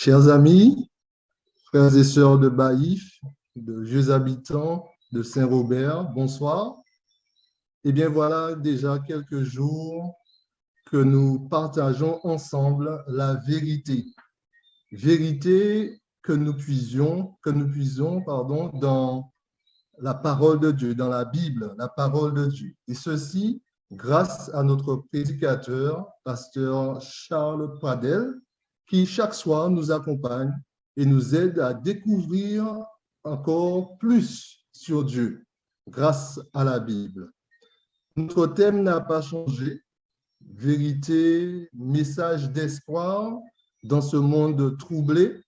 Chers amis, frères et sœurs de Baïf, de vieux habitants de Saint-Robert, bonsoir. Eh bien, voilà déjà quelques jours que nous partageons ensemble la vérité. Vérité que nous puisons dans la parole de Dieu, dans la Bible, la parole de Dieu. Et ceci grâce à notre prédicateur, pasteur Charles Pradel, qui chaque soir nous accompagne et nous aide à découvrir encore plus sur Dieu grâce à la Bible. Notre thème n'a pas changé. Vérité, message d'espoir dans ce monde troublé.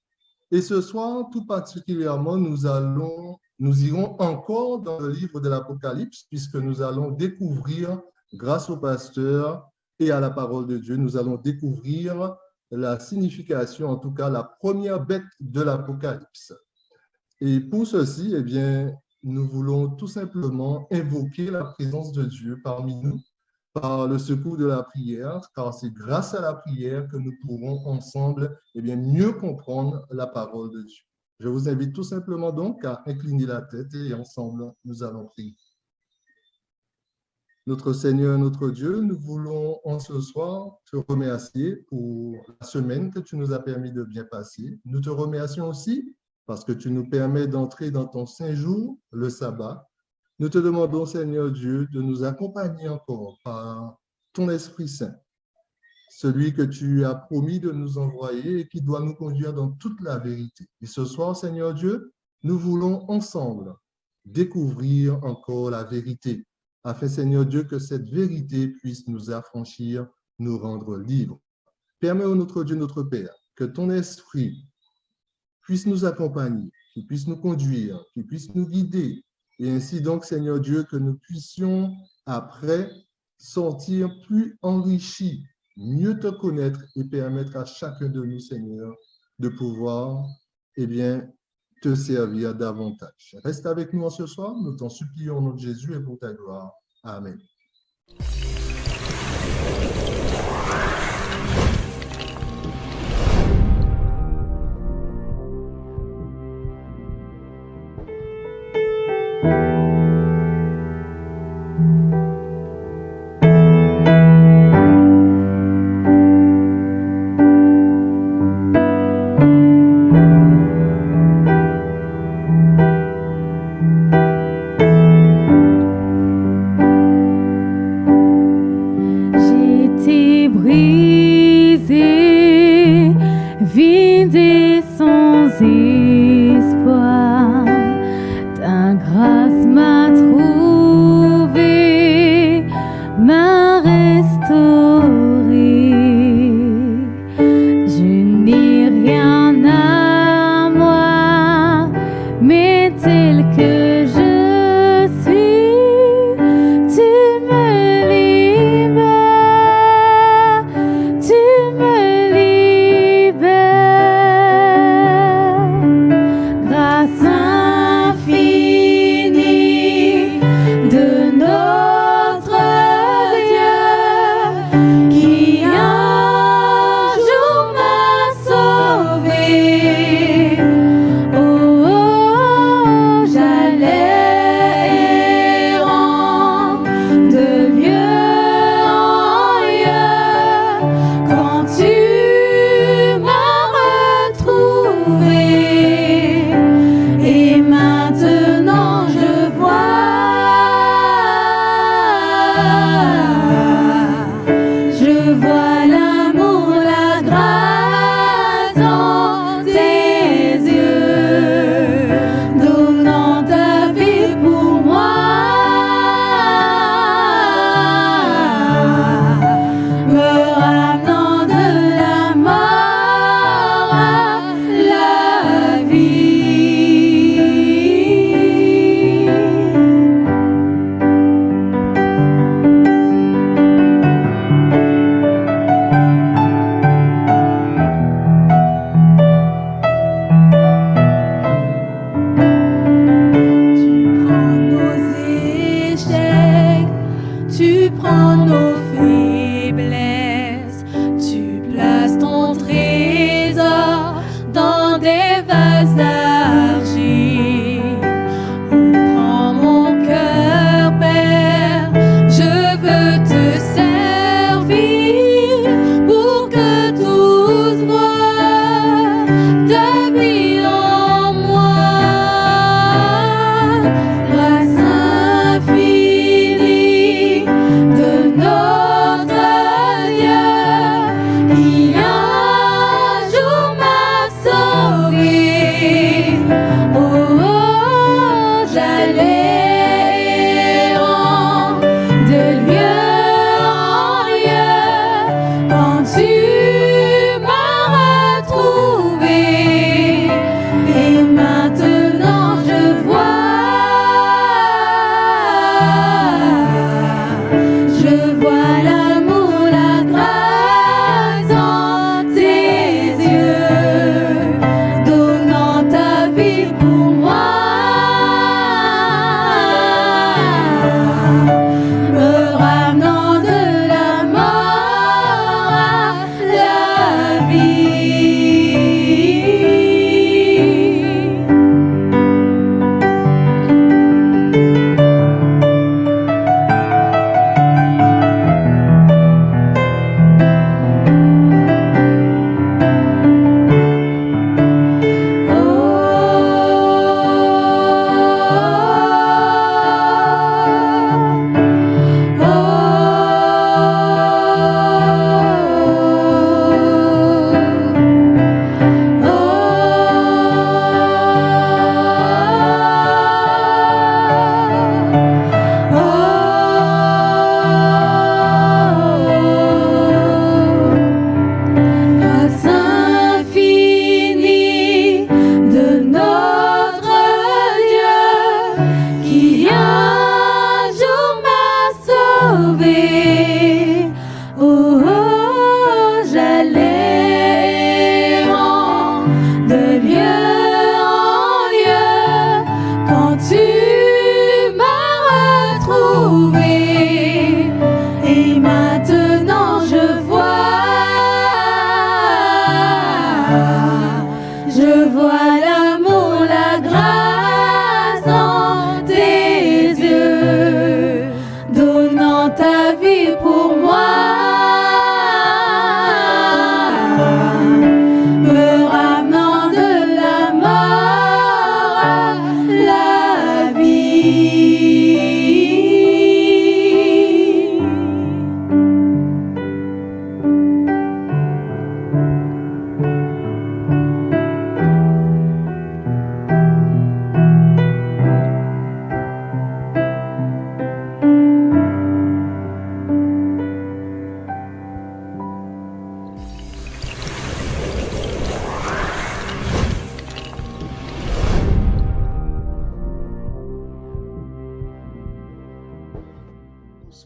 Et ce soir, tout particulièrement, nous irons encore dans le livre de l'Apocalypse, puisque nous allons découvrir, grâce au pasteur et à la parole de Dieu, nous allons découvrir la signification, en tout cas la première bête de l'Apocalypse. Et pour ceci, eh bien, nous voulons tout simplement invoquer la présence de Dieu parmi nous par le secours de la prière, car c'est grâce à la prière que nous pourrons ensemble mieux comprendre la parole de Dieu. Je vous invite tout simplement donc à incliner la tête et ensemble, nous allons prier. Notre Seigneur, notre Dieu, nous voulons en ce soir te remercier pour la semaine que tu nous as permis de bien passer. Nous te remercions aussi parce que tu nous permets d'entrer dans ton saint jour, le sabbat. Nous te demandons, Seigneur Dieu, de nous accompagner encore par ton Esprit Saint, celui que tu as promis de nous envoyer et qui doit nous conduire dans toute la vérité. Et ce soir, Seigneur Dieu, nous voulons ensemble découvrir encore la vérité, afin, Seigneur Dieu, que cette vérité puisse nous affranchir, nous rendre libres. Permets, ô notre Dieu, notre Père, que ton Esprit puisse nous accompagner, qu'il puisse nous conduire, qu'il puisse nous guider, et ainsi donc, Seigneur Dieu, que nous puissions après sortir plus enrichis, mieux te connaître et permettre à chacun de nous, Seigneur, de pouvoir, te servir davantage. Reste avec nous en ce soir, nous t'en supplions au nom de Jésus et pour ta gloire. Amen.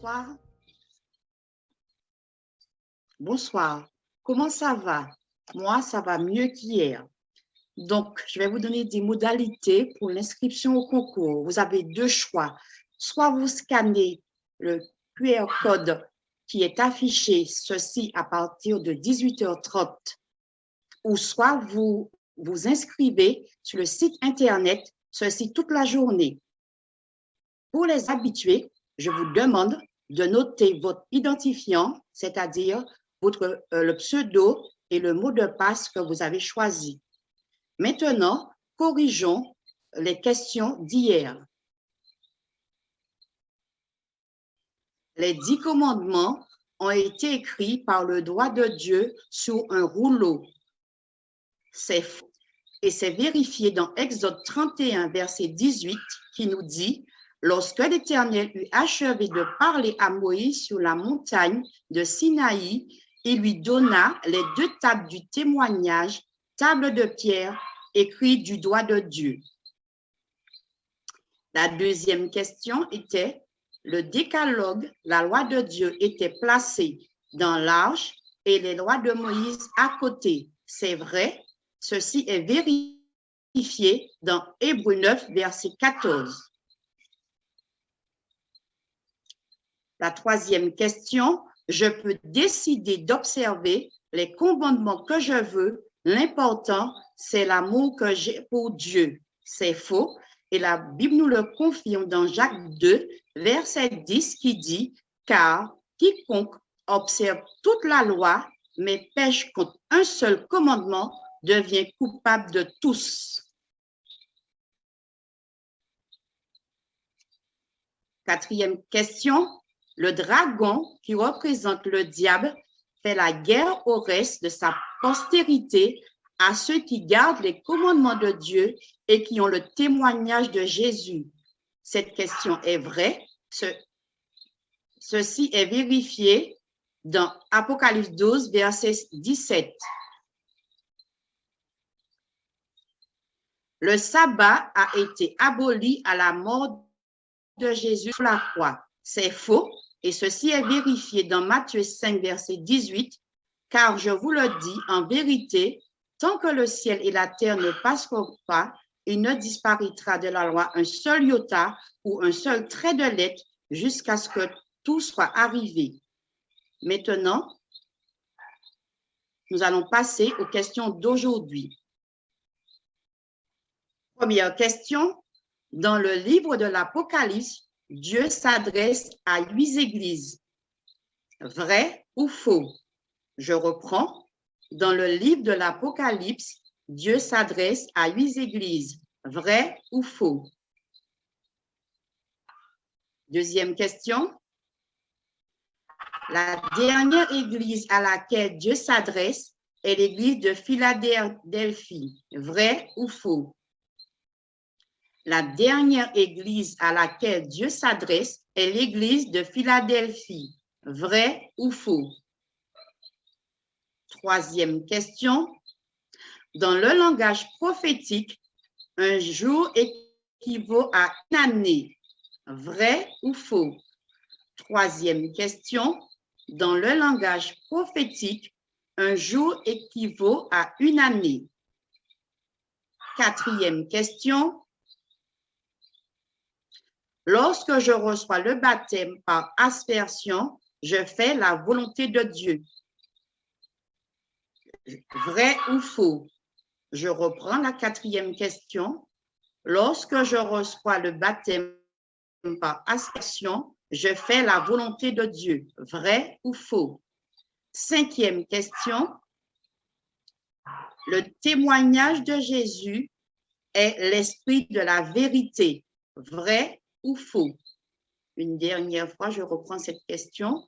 Bonsoir. Bonsoir. Comment ça va? Moi, ça va mieux qu'hier. Donc, je vais vous donner des modalités pour l'inscription au concours. Vous avez deux choix. Soit vous scannez le QR code qui est affiché, ceci à partir de 18h30, ou soit vous vous inscrivez sur le site Internet, ceci toute la journée. Pour les habitués, je vous demande de noter votre identifiant, c'est-à-dire le pseudo et le mot de passe que vous avez choisi. Maintenant, corrigeons les questions d'hier. Les 10 commandements ont été écrits par le doigt de Dieu sur un rouleau. C'est faux. Et c'est vérifié dans Exode 31, verset 18, qui nous dit « Lorsque l'Éternel eut achevé de parler à Moïse sur la montagne de Sinaï, il lui donna les 2 tables du témoignage, tables de pierre, écrites du doigt de Dieu. » La deuxième question était « Le décalogue, la loi de Dieu, était placée dans l'arche et les lois de Moïse à côté. » C'est vrai. Ceci est vérifié dans Hébreux 9, verset 14. La troisième question, je peux décider d'observer les commandements que je veux. L'important, c'est l'amour que j'ai pour Dieu. C'est faux. Et la Bible nous le confirme dans Jacques 2, verset 10, qui dit « Car quiconque observe toute la loi, mais pêche contre un seul commandement, devient coupable de tous. » Quatrième question, le dragon qui représente le diable fait la guerre au reste de sa postérité, à ceux qui gardent les commandements de Dieu et qui ont le témoignage de Jésus. Cette question est vraie. Ceci est vérifié dans Apocalypse 12, verset 17. Le sabbat a été aboli à la mort de Jésus sur la croix. C'est faux et ceci est vérifié dans Matthieu 5, verset 18. Car je vous le dis en vérité, tant que le ciel et la terre ne passeront pas, il ne disparaîtra de la loi un seul iota ou un seul trait de lettre jusqu'à ce que tout soit arrivé. Maintenant, nous allons passer aux questions d'aujourd'hui. Première question. Dans le livre de l'Apocalypse, Dieu s'adresse à 8 églises. Vrai ou faux? Je reprends. Dans le livre de l'Apocalypse, Dieu s'adresse à 8 églises. Vrai ou faux? Deuxième question. La dernière église à laquelle Dieu s'adresse est l'église de Philadelphie. Vrai ou faux? La dernière église à laquelle Dieu s'adresse est l'église de Philadelphie. Vrai ou faux? Troisième question. Dans le langage prophétique, un jour équivaut à une année. Vrai ou faux? Troisième question. Dans le langage prophétique, un jour équivaut à une année. Quatrième question. Lorsque je reçois le baptême par aspersion, je fais la volonté de Dieu. Vrai ou faux? Je reprends la quatrième question. Lorsque je reçois le baptême par aspersion, je fais la volonté de Dieu. Vrai ou faux? Cinquième question. Le témoignage de Jésus est l'esprit de la vérité. Vrai ou faux? Une dernière fois, je reprends cette question.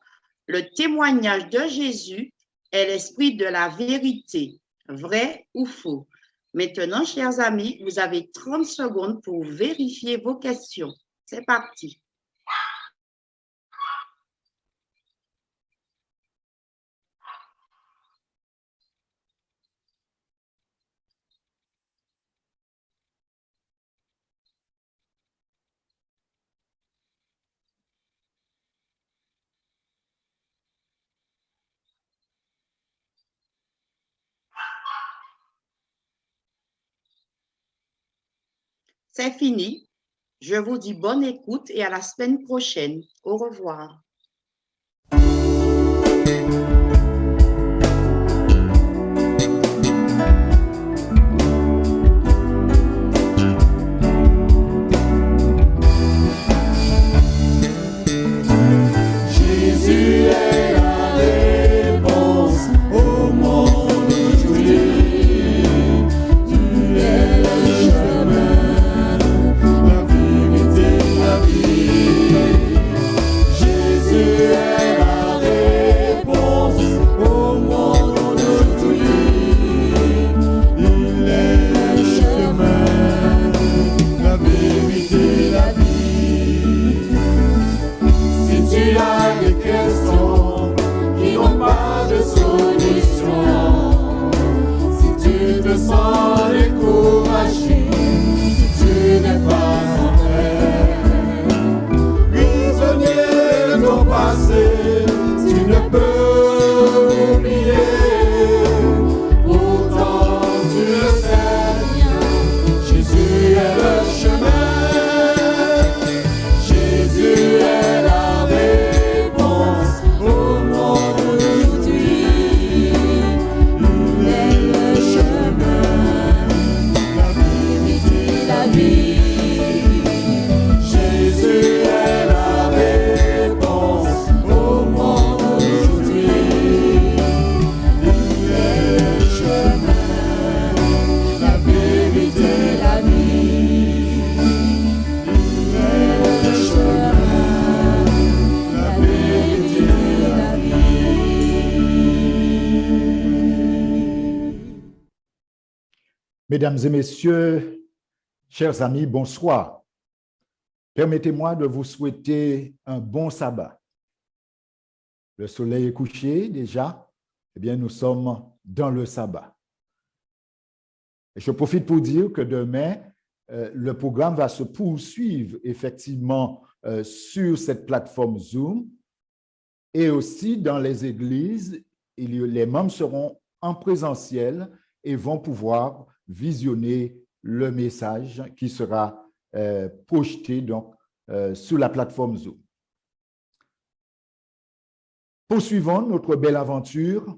Le témoignage de Jésus est l'esprit de la vérité. Vrai ou faux? Maintenant, chers amis, vous avez 30 secondes pour vérifier vos questions. C'est parti. C'est fini. Je vous dis bonne écoute et à la semaine prochaine. Au revoir. Mesdames et messieurs, chers amis, bonsoir. Permettez-moi de vous souhaiter un bon sabbat. Le soleil est couché déjà. Eh bien, nous sommes dans le sabbat. Et je profite pour dire que demain, le programme va se poursuivre effectivement sur cette plateforme Zoom et aussi dans les églises. Les membres seront en présentiel et vont pouvoir visionner le message qui sera projeté donc, sur la plateforme Zoom. Poursuivons notre belle aventure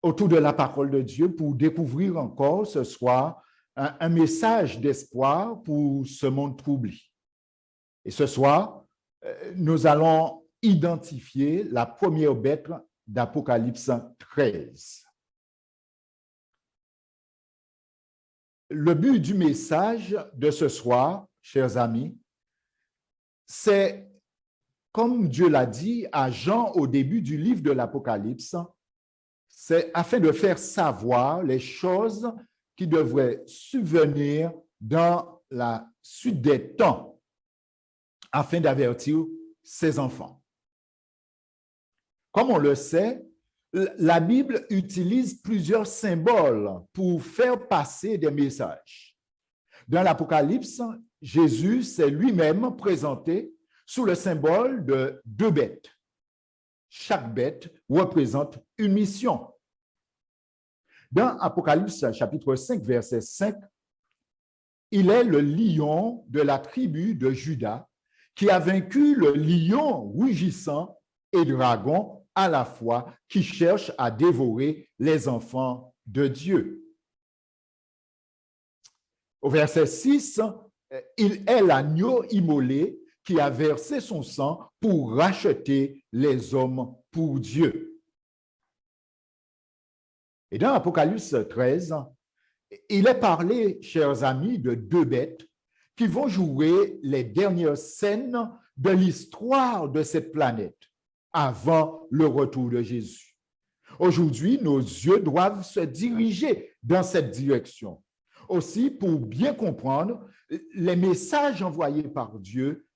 autour de la parole de Dieu pour découvrir encore ce soir un message d'espoir pour ce monde troublé. Et ce soir, nous allons identifier la première bête d'Apocalypse 13. Le but du message de ce soir, chers amis, c'est, comme Dieu l'a dit à Jean au début du livre de l'Apocalypse, c'est afin de faire savoir les choses qui devraient subvenir dans la suite des temps, afin d'avertir ses enfants. Comme on le sait, la Bible utilise plusieurs symboles pour faire passer des messages. Dans l'Apocalypse, Jésus s'est lui-même présenté sous le symbole de 2 bêtes. Chaque bête représente une mission. Dans Apocalypse chapitre 5, verset 5, il est le lion de la tribu de Juda qui a vaincu le lion rugissant et dragon à la fois qui cherche à dévorer les enfants de Dieu. Au verset 6, il est l'agneau immolé qui a versé son sang pour racheter les hommes pour Dieu. Et dans Apocalypse 13, il est parlé, chers amis, de 2 bêtes qui vont jouer les dernières scènes de l'histoire de cette planète avant le retour de Jésus. Aujourd'hui, nos yeux doivent se diriger dans cette direction. Aussi, pour bien comprendre les messages envoyés par Dieu,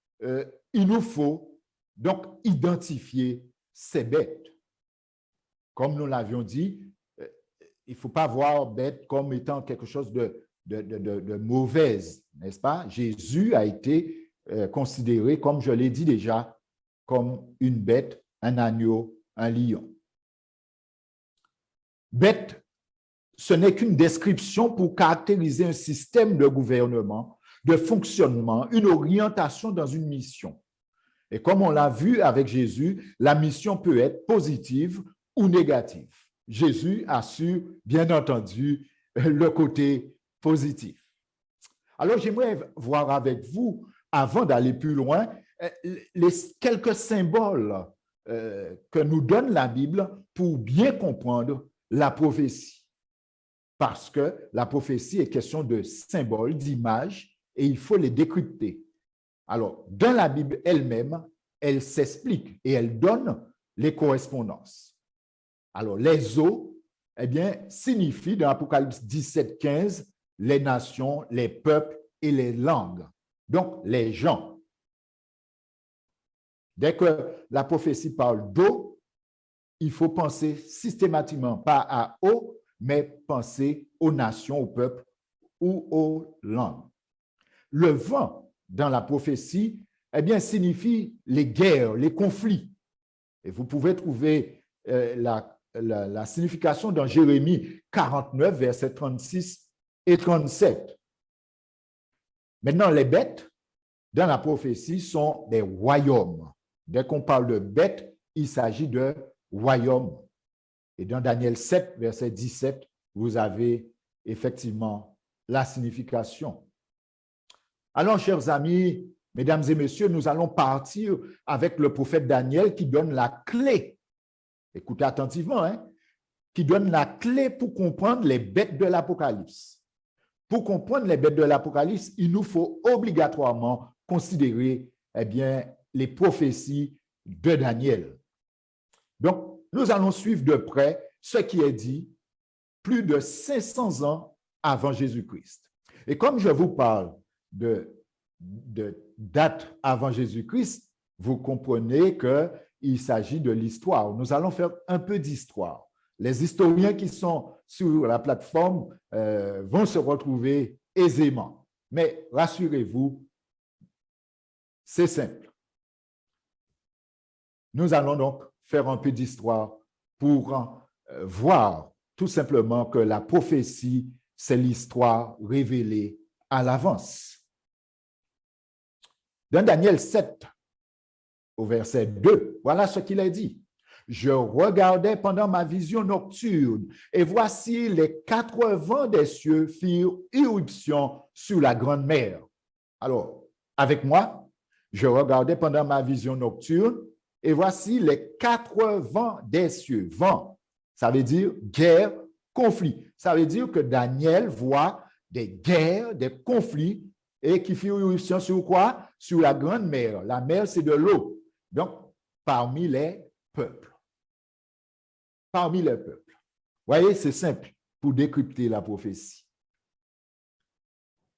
il nous faut donc identifier ces bêtes. Comme nous l'avions dit, il ne faut pas voir bête comme étant quelque chose de mauvaise, n'est-ce pas? Jésus a été considéré, comme je l'ai dit déjà, comme une bête, un agneau, un lion. Bête, ce n'est qu'une description pour caractériser un système de gouvernement, de fonctionnement, une orientation dans une mission. Et comme on l'a vu avec Jésus, la mission peut être positive ou négative. Jésus assure, bien entendu, le côté positif. Alors, j'aimerais voir avec vous, avant d'aller plus loin, les quelques symboles que nous donne la Bible pour bien comprendre la prophétie. Parce que la prophétie est question de symboles, d'images, et il faut les décrypter. Alors, dans la Bible elle-même, elle s'explique et elle donne les correspondances. Alors, les eaux, eh bien, signifient dans Apocalypse 17, 15, les nations, les peuples et les langues. Donc, les gens. Dès que la prophétie parle d'eau, il faut penser systématiquement, pas à eau, mais penser aux nations, aux peuples ou aux langues. Le vent, dans la prophétie, eh bien, signifie les guerres, les conflits. Et vous pouvez trouver la signification dans Jérémie 49, versets 36 et 37. Maintenant, les bêtes, dans la prophétie, sont des royaumes. Dès qu'on parle de bêtes, il s'agit de royaumes. Et dans Daniel 7, verset 17, vous avez effectivement la signification. Alors, chers amis, mesdames et messieurs, nous allons partir avec le prophète Daniel qui donne la clé. Écoutez attentivement, hein, qui donne la clé pour comprendre les bêtes de l'Apocalypse. Pour comprendre les bêtes de l'Apocalypse, il nous faut obligatoirement considérer, eh bien, les prophéties de Daniel. Donc, nous allons suivre de près ce qui est dit plus de 500 ans avant Jésus-Christ. Et comme je vous parle de date avant Jésus-Christ, vous comprenez qu'il il s'agit de l'histoire. Nous allons faire un peu d'histoire. Les historiens qui sont sur la plateforme vont se retrouver aisément. Mais rassurez-vous, c'est simple. Nous allons donc faire un peu d'histoire pour voir tout simplement que la prophétie, c'est l'histoire révélée à l'avance. Dans Daniel 7, au verset 2, voilà ce qu'il a dit. Je regardais pendant ma vision nocturne, et voici les 4 vents des cieux firent irruption sur la grande mer. Alors, avec moi, je regardais pendant ma vision nocturne, et voici les 4 vents des cieux. Vent, ça veut dire guerre, conflit. Ça veut dire que Daniel voit des guerres, des conflits, et qui firent irruption sur quoi? Sur la grande mer. La mer, c'est de l'eau. Donc, parmi les peuples. Parmi les peuples. Vous voyez, c'est simple pour décrypter la prophétie.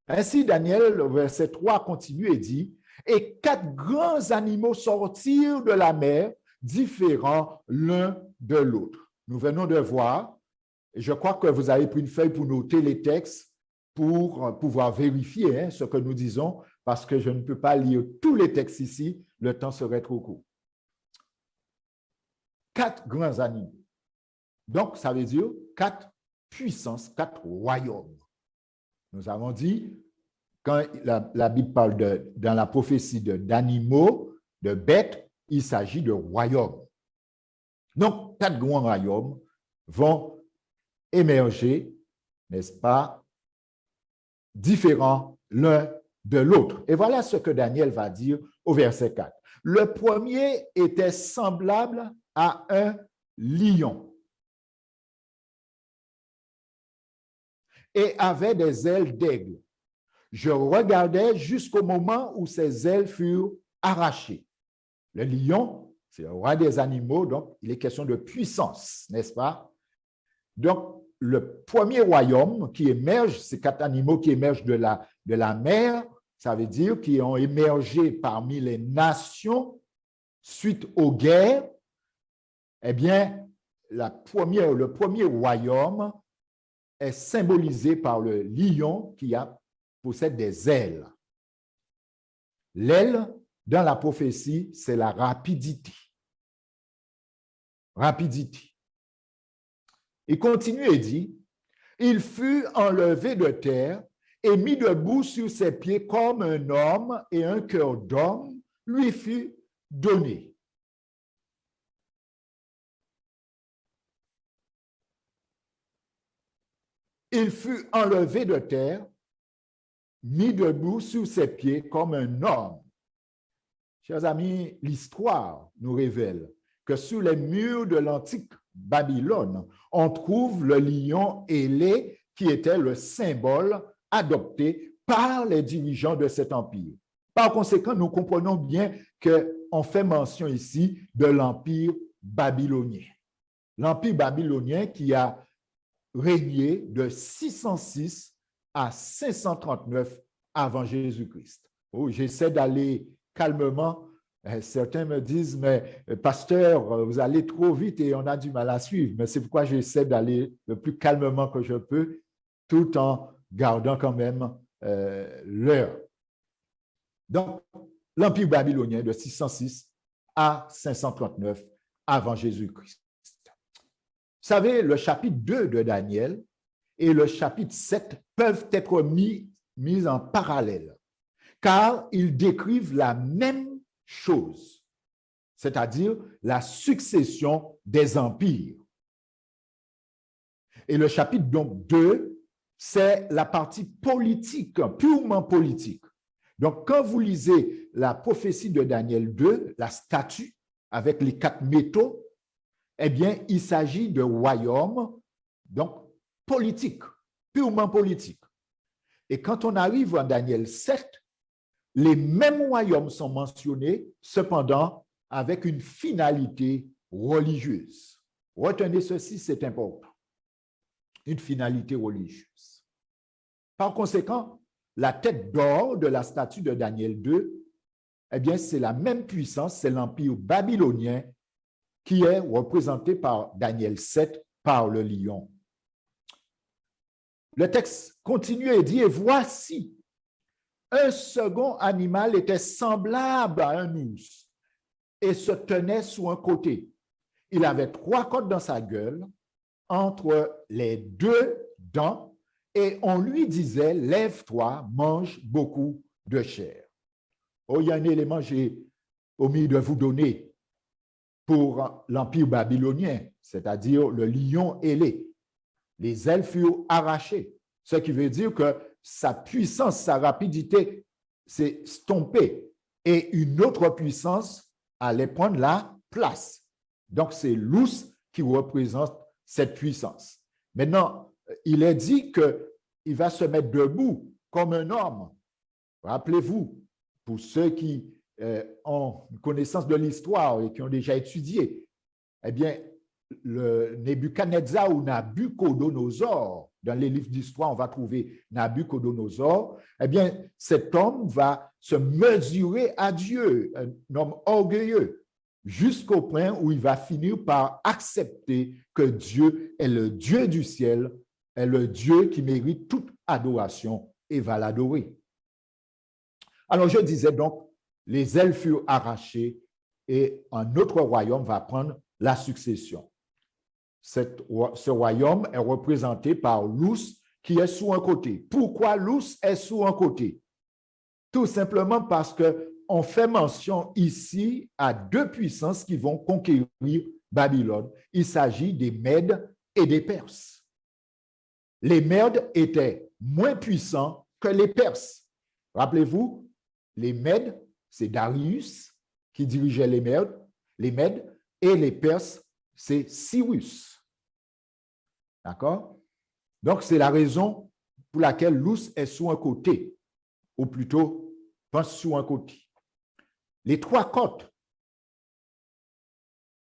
Ainsi, Daniel, au verset 3, continue et dit, « Et 4 grands animaux sortirent de la mer, différents l'un de l'autre. » Nous venons de voir, et je crois que vous avez pris une feuille pour noter les textes, pour pouvoir vérifier ce que nous disons, parce que je ne peux pas lire tous les textes ici, le temps serait trop court. 4 grands animaux. Donc, ça veut dire 4 puissances, 4 royaumes. Nous avons dit, quand la Bible parle dans la prophétie d'animaux, de bêtes, il s'agit de royaumes. Donc, 4 grands royaumes vont émerger, n'est-ce pas, différents l'un de l'autre. Et voilà ce que Daniel va dire au verset 4. Le premier était semblable à un lion et avait des ailes d'aigle. Je regardais jusqu'au moment où ses ailes furent arrachées. Le lion, c'est le roi des animaux, donc il est question de puissance, n'est-ce pas? Donc, le premier royaume qui émerge, ces 4 animaux qui émergent de la mer, ça veut dire qu'ils ont émergé parmi les nations suite aux guerres. Eh bien, le premier royaume est symbolisé par le lion qui possède des ailes. L'aile, dans la prophétie, c'est la rapidité. Rapidité. Il continue et dit, « Il fut enlevé de terre et mis debout sur ses pieds comme un homme, et un cœur d'homme lui fut donné. » Il fut enlevé de terre, mis debout sur ses pieds comme un homme. Chers amis, l'histoire nous révèle que sur les murs de l'antique Babylone, on trouve le lion ailé qui était le symbole adopté par les dirigeants de cet empire. Par conséquent, nous comprenons bien qu'on fait mention ici de l'empire babylonien. L'empire babylonien qui a régné de 606 à 539 avant Jésus-Christ. Oh, j'essaie d'aller calmement. Certains me disent, mais pasteur, vous allez trop vite et on a du mal à suivre. Mais c'est pourquoi j'essaie d'aller le plus calmement que je peux, tout en gardant quand même l'heure. Donc, l'Empire babylonien de 606 à 539 avant Jésus-Christ. Vous savez, le chapitre 2 de Daniel et le chapitre 7 peuvent être mis en parallèle, car ils décrivent la même chose, c'est-à-dire la succession des empires. Et le chapitre donc 2, c'est la partie politique, purement politique. Donc, quand vous lisez la prophétie de Daniel 2, la statue avec les 4 métaux, eh bien, il s'agit de royaumes, donc politiques, purement politiques. Et quand on arrive en Daniel 7, les mêmes royaumes sont mentionnés, cependant, avec une finalité religieuse. Retenez ceci, c'est important. Une finalité religieuse. Par conséquent, la tête d'or de la statue de Daniel 2, eh bien, c'est la même puissance, c'est l'empire babylonien qui est représenté par Daniel 7, par le lion. Le texte continue et dit, et voici, un second animal était semblable à un ours et se tenait sous un côté. Il avait 3 côtes dans sa gueule, entre les 2 dents, et on lui disait, lève-toi, mange beaucoup de chair. Oh, il y a un élément que j'ai omis de vous donner pour l'Empire babylonien, c'est-à-dire le lion ailé. Les ailes furent arrachées, ce qui veut dire que sa puissance, sa rapidité s'est stompée et une autre puissance allait prendre la place. Donc, c'est l'ours qui représente cette puissance. Maintenant, il est dit qu'il va se mettre debout comme un homme. Rappelez-vous, pour ceux qui ont une connaissance de l'histoire et qui ont déjà étudié, eh bien, le Nebuchadnezzar ou Nabuchodonosor, dans les livres d'histoire, on va trouver Nabuchodonosor, eh bien, cet homme va se mesurer à Dieu, un homme orgueilleux, jusqu'au point où il va finir par accepter que Dieu est le Dieu du ciel, est le Dieu qui mérite toute adoration et va l'adorer. Alors, je disais donc, les ailes furent arrachées et un autre royaume va prendre la succession. Ce royaume est représenté par l'ours qui est sous un côté. Pourquoi l'ours est sous un côté? Tout simplement parce qu'on fait mention ici à 2 puissances qui vont conquérir Babylone. Il s'agit des Mèdes et des Perses. Les Mèdes étaient moins puissants que les Perses. Rappelez-vous, les Mèdes, c'est Darius qui dirigeait les Mèdes, et les Perses, c'est Cyrus. D'accord? Donc, c'est la raison pour laquelle l'ours est sous un côté, ou plutôt, pense sous un côté. Les 3 côtes,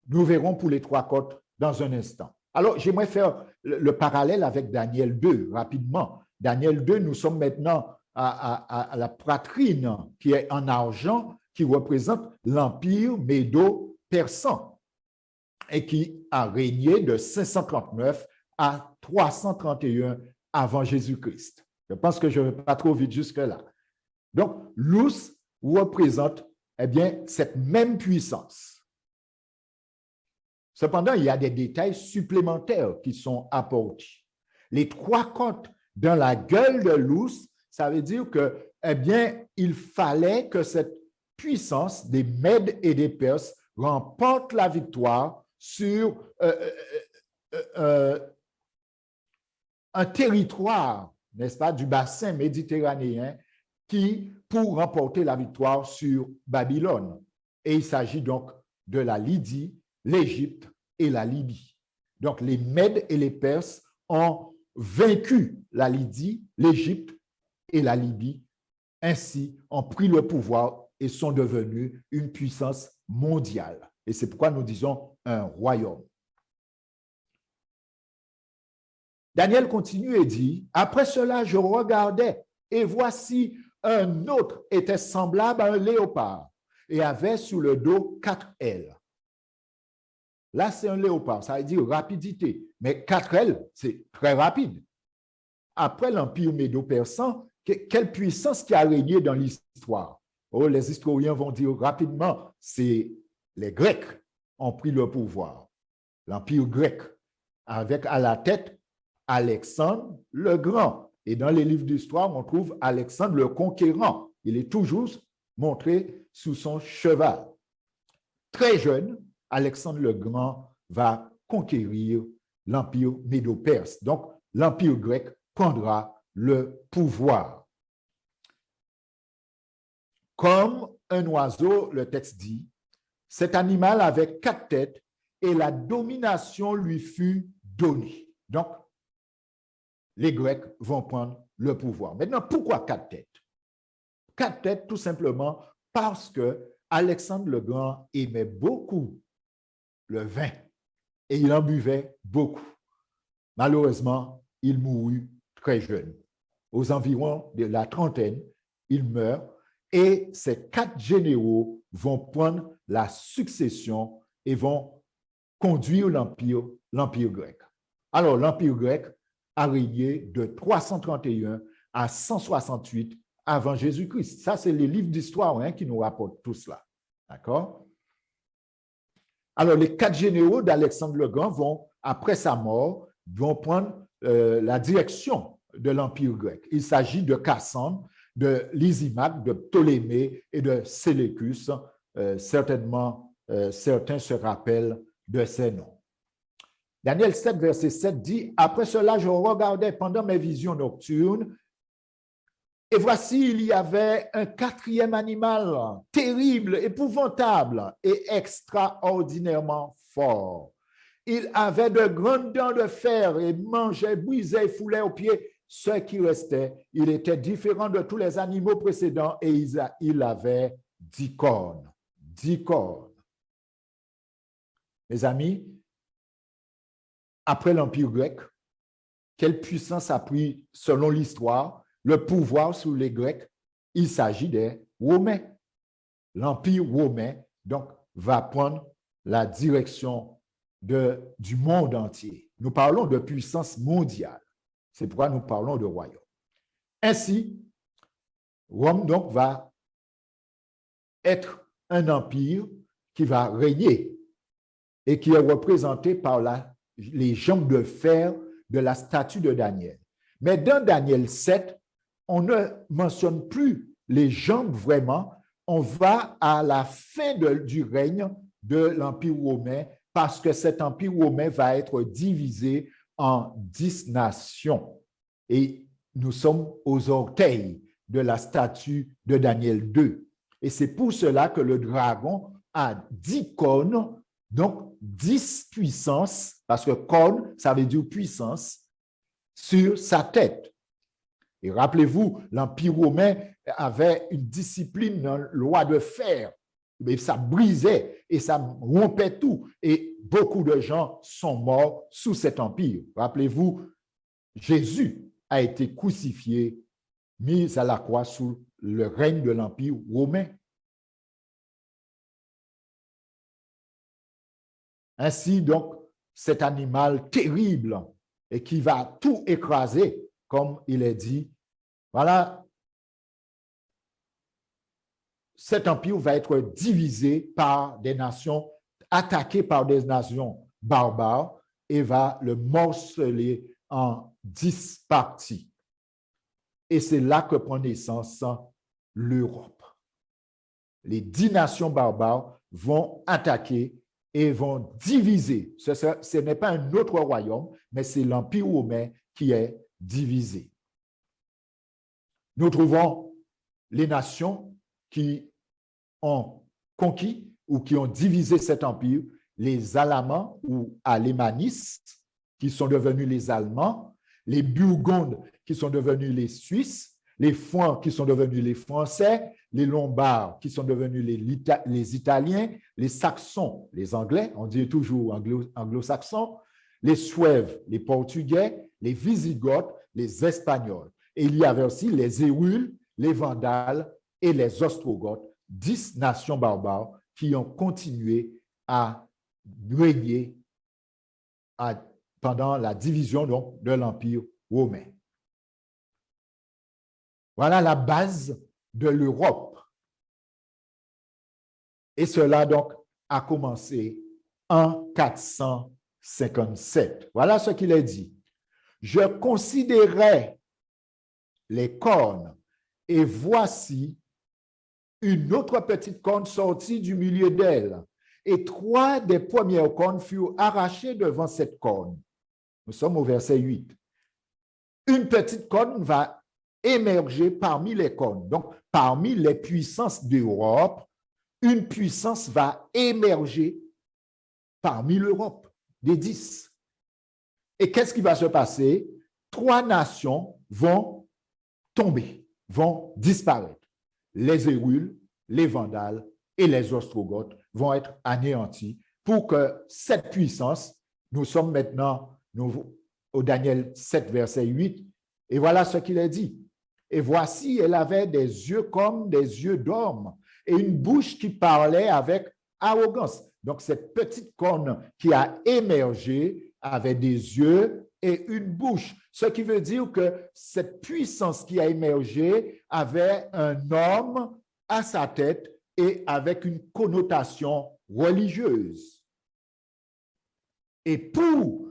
nous verrons pour les 3 côtes dans un instant. Alors, j'aimerais faire le parallèle avec Daniel 2, rapidement. Daniel 2, nous sommes maintenant à la poitrine qui est en argent, qui représente l'empire médo-persan et qui a régné de 539 à 331 avant Jésus-Christ. Je pense que je ne vais pas trop vite jusque-là. Donc, l'ours représente eh bien, cette même puissance. Cependant, il y a des détails supplémentaires qui sont apportés. Les 3 côtes dans la gueule de l'ours, ça veut dire que, eh bien, il fallait que cette puissance des Mèdes et des Perses remporte la victoire sur un territoire, n'est-ce pas, du bassin méditerranéen pour remporter la victoire sur Babylone. Et il s'agit donc de la Lydie, l'Égypte et la Libye. Donc, les Mèdes et les Perses ont vaincu la Lydie, l'Égypte et la Libye, ainsi ont pris le pouvoir et sont devenus une puissance mondiale. Et c'est pourquoi nous disons un royaume. Daniel continue et dit, « Après cela, je regardais, et voici un autre était semblable à un léopard, et avait sous le dos 4 ailes. » Là, c'est un léopard, ça veut dire rapidité, mais 4 ailes, c'est très rapide. Après l'Empire médo-persan, quelle puissance qui a régné dans l'histoire? Oh, les historiens vont dire rapidement, c'est les Grecs ont pris le pouvoir. L'Empire grec, avec à la tête Alexandre le Grand. Et dans les livres d'histoire, on trouve Alexandre le Conquérant. Il est toujours montré sous son cheval. Très jeune, Alexandre le Grand va conquérir l'Empire médo-perse. Donc, l'Empire grec prendra le pouvoir. Comme un oiseau, le texte dit, cet animal avait 4 têtes et la domination lui fut donnée. Donc, les Grecs vont prendre le pouvoir. Maintenant, pourquoi 4 têtes? 4 têtes, tout simplement parce que Alexandre le Grand aimait beaucoup le vin et il en buvait beaucoup. Malheureusement, il mourut très jeune. Aux environs de la trentaine, il meurt et ces 4 généraux vont prendre la succession et vont conduire l'Empire grec. Alors, l'Empire grec a régné de 331 à 168 avant Jésus-Christ. Ça, c'est les livres d'histoire qui nous rapportent tout cela. D'accord? Alors, les 4 généraux d'Alexandre le Grand vont, après sa mort, vont prendre la direction de l'Empire grec. Il s'agit de Cassandre, de Lysimaque, de Ptolémée et de Séleucus. Certainement, certains se rappellent de ces noms. Daniel 7, verset 7 dit, « Après cela, je regardais pendant mes visions nocturnes, et voici, il y avait un 4e animal, terrible, épouvantable et extraordinairement fort. Il avait de grandes dents de fer et mangeait, brisait et foulait aux pieds ce qui restait. Il était différent de tous les animaux précédents et il avait 10 cornes. 10 cornes. » Mes amis, après l'Empire grec, quelle puissance a pris, selon l'histoire, le pouvoir sur les Grecs? Il s'agit des Romains. L'Empire romain, donc, va prendre la direction du monde entier. Nous parlons de puissance mondiale. C'est pourquoi nous parlons de royaume. Ainsi, Rome, donc, va être un empire qui va régner et qui est représenté par les jambes de fer de la statue de Daniel. Mais dans Daniel 7, on ne mentionne plus les jambes vraiment, on va à la fin du règne de l'Empire romain parce que cet Empire romain va être divisé en 10 nations. Et nous sommes aux orteils de la statue de Daniel 2. Et c'est pour cela que le dragon a 10 cornes, donc 10 puissances, parce que corne, ça veut dire puissance, sur sa tête. Et rappelez-vous, l'Empire romain avait une discipline, une loi de fer, mais ça brisait et ça rompait tout. Et beaucoup de gens sont morts sous cet empire. Rappelez-vous, Jésus a été crucifié, mis à la croix sous le règne de l'Empire romain. Ainsi, donc, cet animal terrible et qui va tout écraser, comme il est dit, voilà, cet empire va être divisé par des nations, attaqué par des nations barbares et va le morceler en 10 parties. Et c'est là que prend naissance l'Europe. Les 10 nations barbares vont attaquer et vont diviser. Ce n'est pas un autre royaume, mais c'est l'Empire romain qui est divisé. Nous trouvons les nations qui ont conquis ou qui ont divisé cet empire, les Alamans ou Alémanistes, qui sont devenus les Allemands, les Burgondes, qui sont devenus les Suisses, les Francs, qui sont devenus les Français, les Lombards, qui sont devenus les Italiens, les Saxons, les Anglais, on dit toujours anglo-saxons, les Suèves, les Portugais, les Visigoths, les Espagnols. Et il y avait aussi les Hérules, les Vandales et les Ostrogoths, 10 nations barbares qui ont continué à régner pendant la division donc, de l'Empire romain. Voilà la base de l'Europe. Et cela donc a commencé en 457. Voilà ce qu'il est dit. Je considérais les cornes, et voici une autre petite corne sortie du milieu d'elle, et 3 des premières cornes furent arrachées devant cette corne. Nous sommes au verset 8. Une petite corne va émerger parmi les cornes. Donc, parmi les puissances d'Europe, une puissance va émerger parmi l'Europe, des 10. Et qu'est-ce qui va se passer? 3 nations vont tomber, vont disparaître. Les Hérules, les Vandales et les Ostrogoths vont être anéantis pour que cette puissance, nous sommes maintenant au Daniel 7, verset 8, et voilà ce qu'il est dit. Et voici, elle avait des yeux comme des yeux d'homme et une bouche qui parlait avec arrogance. Donc, cette petite corne qui a émergé avait des yeux et une bouche. Ce qui veut dire que cette puissance qui a émergé avait un homme à sa tête et avec une connotation religieuse. Et pour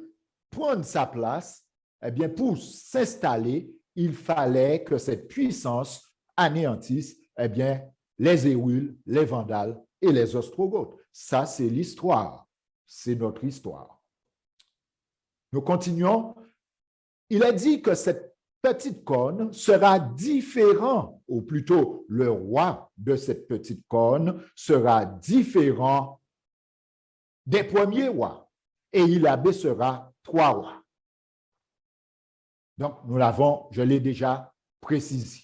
prendre sa place, eh bien, pour s'installer, il fallait que cette puissance anéantisse, eh bien, les Hérules, les Vandales et les Ostrogoths. Ça, c'est l'histoire. C'est notre histoire. Nous continuons. Il a dit que cette petite corne sera différent, ou plutôt le roi de cette petite corne sera différent des premiers rois, et il abaissera 3 rois. Donc, nous l'avons, je l'ai déjà précisé.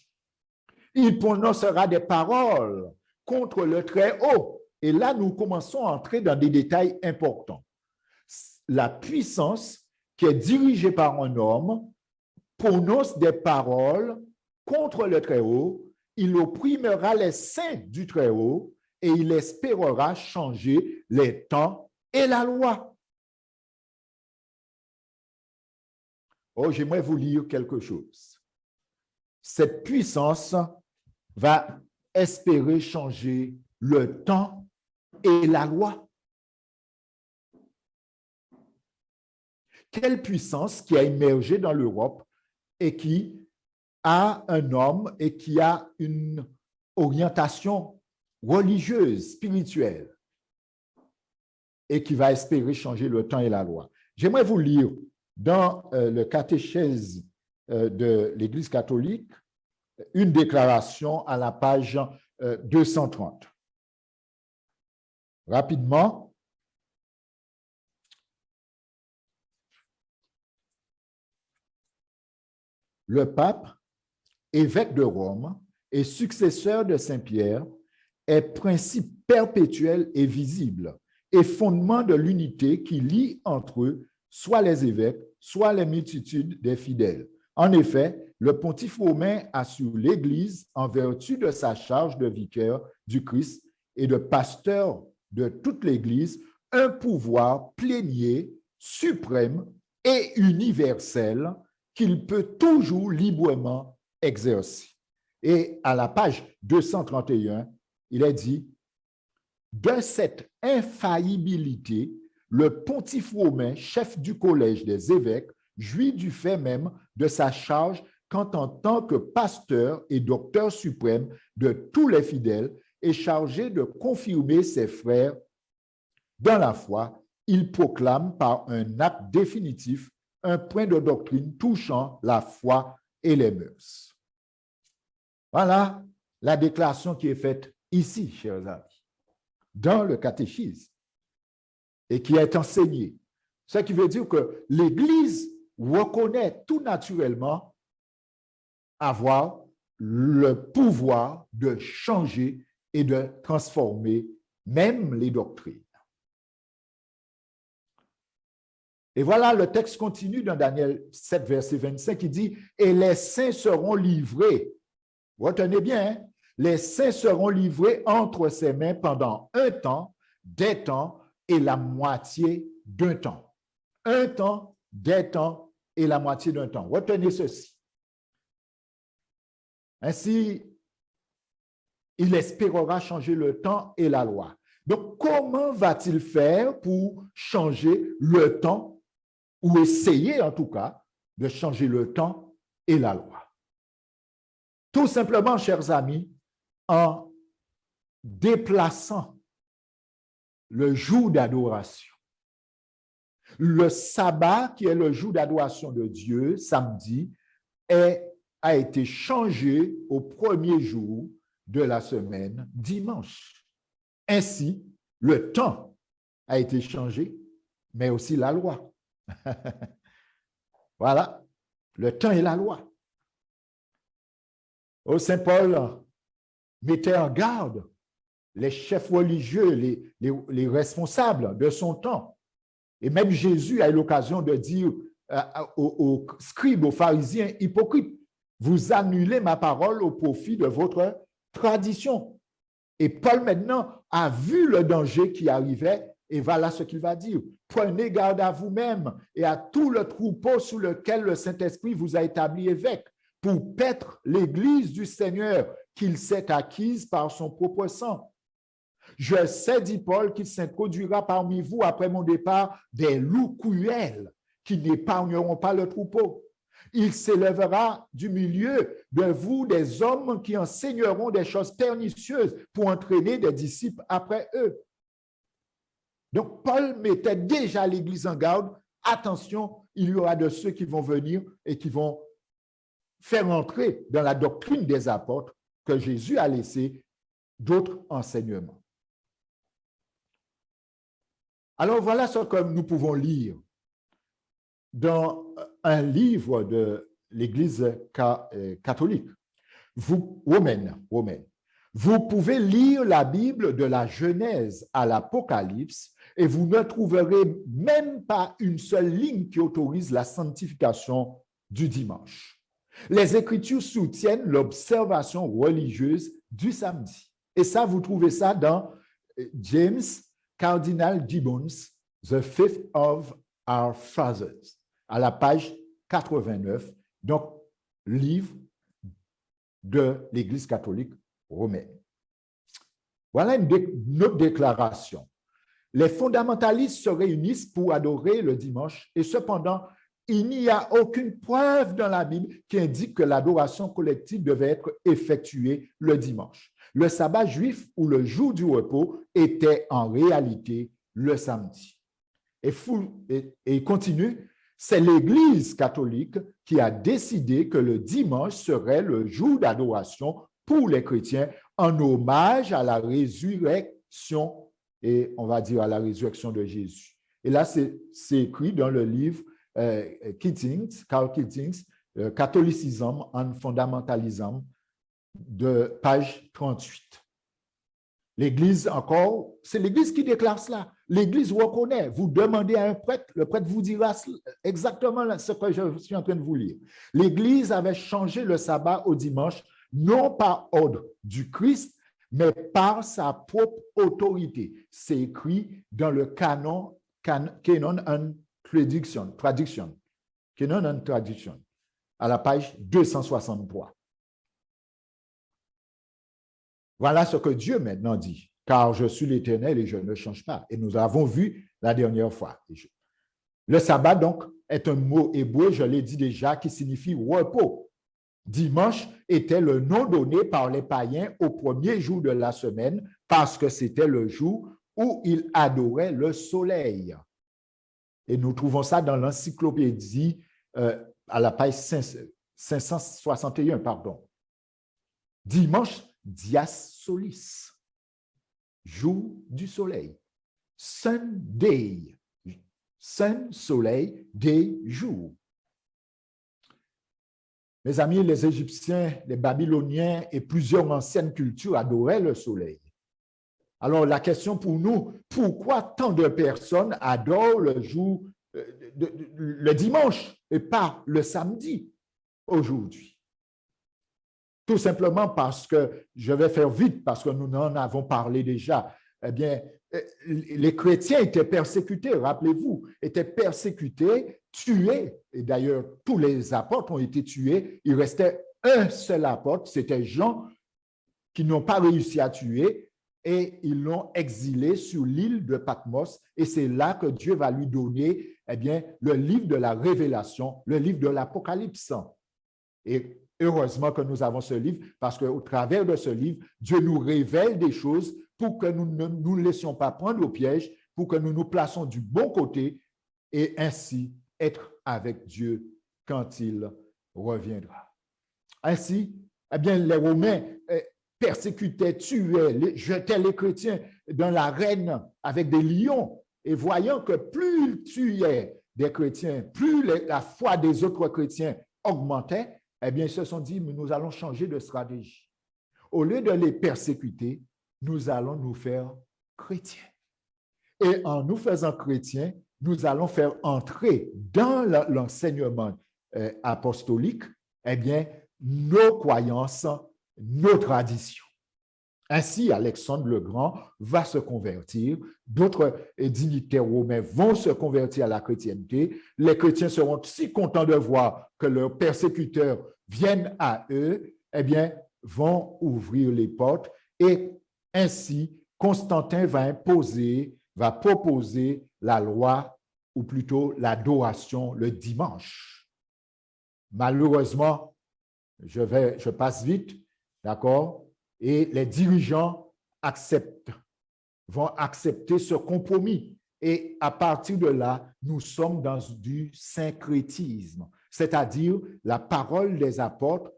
Il prononcera des paroles contre le Très-Haut. Et là, nous commençons à entrer dans des détails importants. La puissance qui est dirigée par un homme prononce des paroles contre le Très-Haut. Il opprimera les saints du Très-Haut et il espérera changer les temps et la loi. Oh, j'aimerais vous lire quelque chose. Cette puissance va espérer changer le temps et la loi. Quelle puissance qui a émergé dans l'Europe et qui a un homme et qui a une orientation religieuse, spirituelle, et qui va espérer changer le temps et la loi. J'aimerais vous lire dans le catéchèse de l'Église catholique une déclaration à la page 230. Rapidement, le pape, évêque de Rome et successeur de Saint-Pierre, est principe perpétuel et visible et fondement de l'unité qui lie entre eux soit les évêques, soit les multitudes des fidèles. En effet, le pontife romain assure l'Église en vertu de sa charge de vicaire du Christ et de pasteur de toute l'Église un pouvoir plénier, suprême et universel qu'il peut toujours librement exercer. Et à la page 231, il est dit « De cette infaillibilité, le pontife romain, chef du collège des évêques, jouit du fait même de sa charge qu'en tant que pasteur et docteur suprême de tous les fidèles est chargé de confirmer ses frères dans la foi. Il proclame par un acte définitif un point de doctrine touchant la foi et les mœurs. » Voilà la déclaration qui est faite ici, chers amis, dans le catéchisme et qui est enseignée. Ce qui veut dire que l'Église reconnaît tout naturellement avoir le pouvoir de changer et de transformer même les doctrines. Et voilà, le texte continue dans Daniel 7, verset 25, qui dit « Et les saints seront livrés. » Retenez bien, hein? Les saints seront livrés entre ses mains pendant un temps, des temps et la moitié d'un temps. Un temps, des temps et la moitié d'un temps. Retenez ceci. Ainsi, il espérera changer le temps et la loi. Donc, comment va-t-il faire pour changer le temps, ou essayer en tout cas de changer le temps et la loi? Tout simplement, chers amis, en déplaçant le jour d'adoration. Le sabbat, qui est le jour d'adoration de Dieu, samedi, a été changé au premier jour de la semaine, dimanche. Ainsi, le temps a été changé, mais aussi la loi. Voilà, le temps et la loi. Oh, Saint Paul mettait en garde les chefs religieux, les responsables de son temps. Et même Jésus a eu l'occasion de dire aux scribes, aux pharisiens hypocrites, « Vous annulez ma parole au profit de votre tradition. » Et Paul maintenant a vu le danger qui arrivait Et voilà ce qu'il va dire. Prenez garde à vous-même et à tout le troupeau sous lequel le Saint-Esprit vous a établi évêque, pour paître l'Église du Seigneur qu'il s'est acquise par son propre sang. Je sais, dit Paul, qu'il s'introduira parmi vous après mon départ des loups cruels qui n'épargneront pas le troupeau. Il s'élèvera du milieu de vous des hommes qui enseigneront des choses pernicieuses pour entraîner des disciples après eux. Donc, Paul mettait déjà l'Église en garde. Attention, il y aura de ceux qui vont venir et qui vont faire entrer dans la doctrine des apôtres que Jésus a laissé d'autres enseignements. Alors, voilà ce que nous pouvons lire dans un livre de l'Église catholique, romaine. Vous pouvez lire la Bible de la Genèse à l'Apocalypse et vous ne trouverez même pas une seule ligne qui autorise la sanctification du dimanche. Les Écritures soutiennent l'observation religieuse du samedi. Et ça, vous trouvez ça dans James Cardinal Gibbons, The Fifth of Our Fathers, à la page 89, donc livre de l'Église catholique romaine. Voilà une autre déclaration. Les fondamentalistes se réunissent pour adorer le dimanche et cependant, il n'y a aucune preuve dans la Bible qui indique que l'adoration collective devait être effectuée le dimanche. Le sabbat juif ou le jour du repos était en réalité le samedi. Et il continue, c'est l'Église catholique qui a décidé que le dimanche serait le jour d'adoration pour les chrétiens en hommage à la résurrection, et on va dire à la résurrection de Jésus. Et là, c'est écrit dans le livre Carl Keatings, Catholicism and Fundamentalism, de page 38. L'Église encore, c'est l'Église qui déclare cela. L'Église reconnaît. Vous demandez à un prêtre, le prêtre vous dira exactement ce que je suis en train de vous lire. L'Église avait changé le sabbat au dimanche, non par ordre du Christ, mais par sa propre autorité. C'est écrit dans le Canon and Tradition, Canon and Tradition, à la page 263. Voilà ce que Dieu maintenant dit, car je suis l'Éternel et je ne change pas. Et nous l'avons vu la dernière fois. Le sabbat, donc, est un mot hébreu, je l'ai dit déjà, qui signifie repos. Dimanche était le nom donné par les païens au premier jour de la semaine parce que c'était le jour où ils adoraient le soleil. Et nous trouvons ça dans l'encyclopédie à la page 561, pardon. Dimanche, dias solis, jour du soleil. Sunday, sun, soleil, day, jour. Mes amis, les Égyptiens, les Babyloniens et plusieurs anciennes cultures adoraient le soleil. Alors, la question pour nous, pourquoi tant de personnes adorent le jour, le dimanche et pas le samedi aujourd'hui? Tout simplement parce que, je vais faire vite parce que nous en avons parlé déjà, eh bien, les chrétiens étaient persécutés, rappelez-vous, étaient persécutés, tués, et d'ailleurs tous les apôtres ont été tués, il restait un seul apôtre, c'était Jean, qui n'ont pas réussi à tuer, et ils l'ont exilé sur l'île de Patmos, et c'est là que Dieu va lui donner, eh bien, le livre de la Révélation, le livre de l'Apocalypse. Et heureusement que nous avons ce livre, parce qu'au travers de ce livre, Dieu nous révèle des choses pour que nous ne nous laissions pas prendre au piège, pour que nous nous placions du bon côté et ainsi être avec Dieu quand il reviendra. Ainsi, eh bien, les Romains persécutaient, tuaient, jetaient les chrétiens dans l'arène avec des lions et voyant que plus ils tuaient des chrétiens, plus la foi des autres chrétiens augmentait, eh bien, ils se sont dit, mais nous allons changer de stratégie. Au lieu de les persécuter, nous allons nous faire chrétiens. Et en nous faisant chrétiens, nous allons faire entrer dans l'enseignement apostolique, eh bien, nos croyances, nos traditions. Ainsi, Alexandre le Grand va se convertir, d'autres dignitaires romains vont se convertir à la chrétienté. Les chrétiens seront si contents de voir que leurs persécuteurs viennent à eux, eh bien, vont ouvrir les portes et ainsi, Constantin va proposer la loi, ou plutôt l'adoration le dimanche. Malheureusement, je passe vite, d'accord? Et les dirigeants vont accepter ce compromis. Et à partir de là, nous sommes dans du syncrétisme, c'est-à-dire la parole des apôtres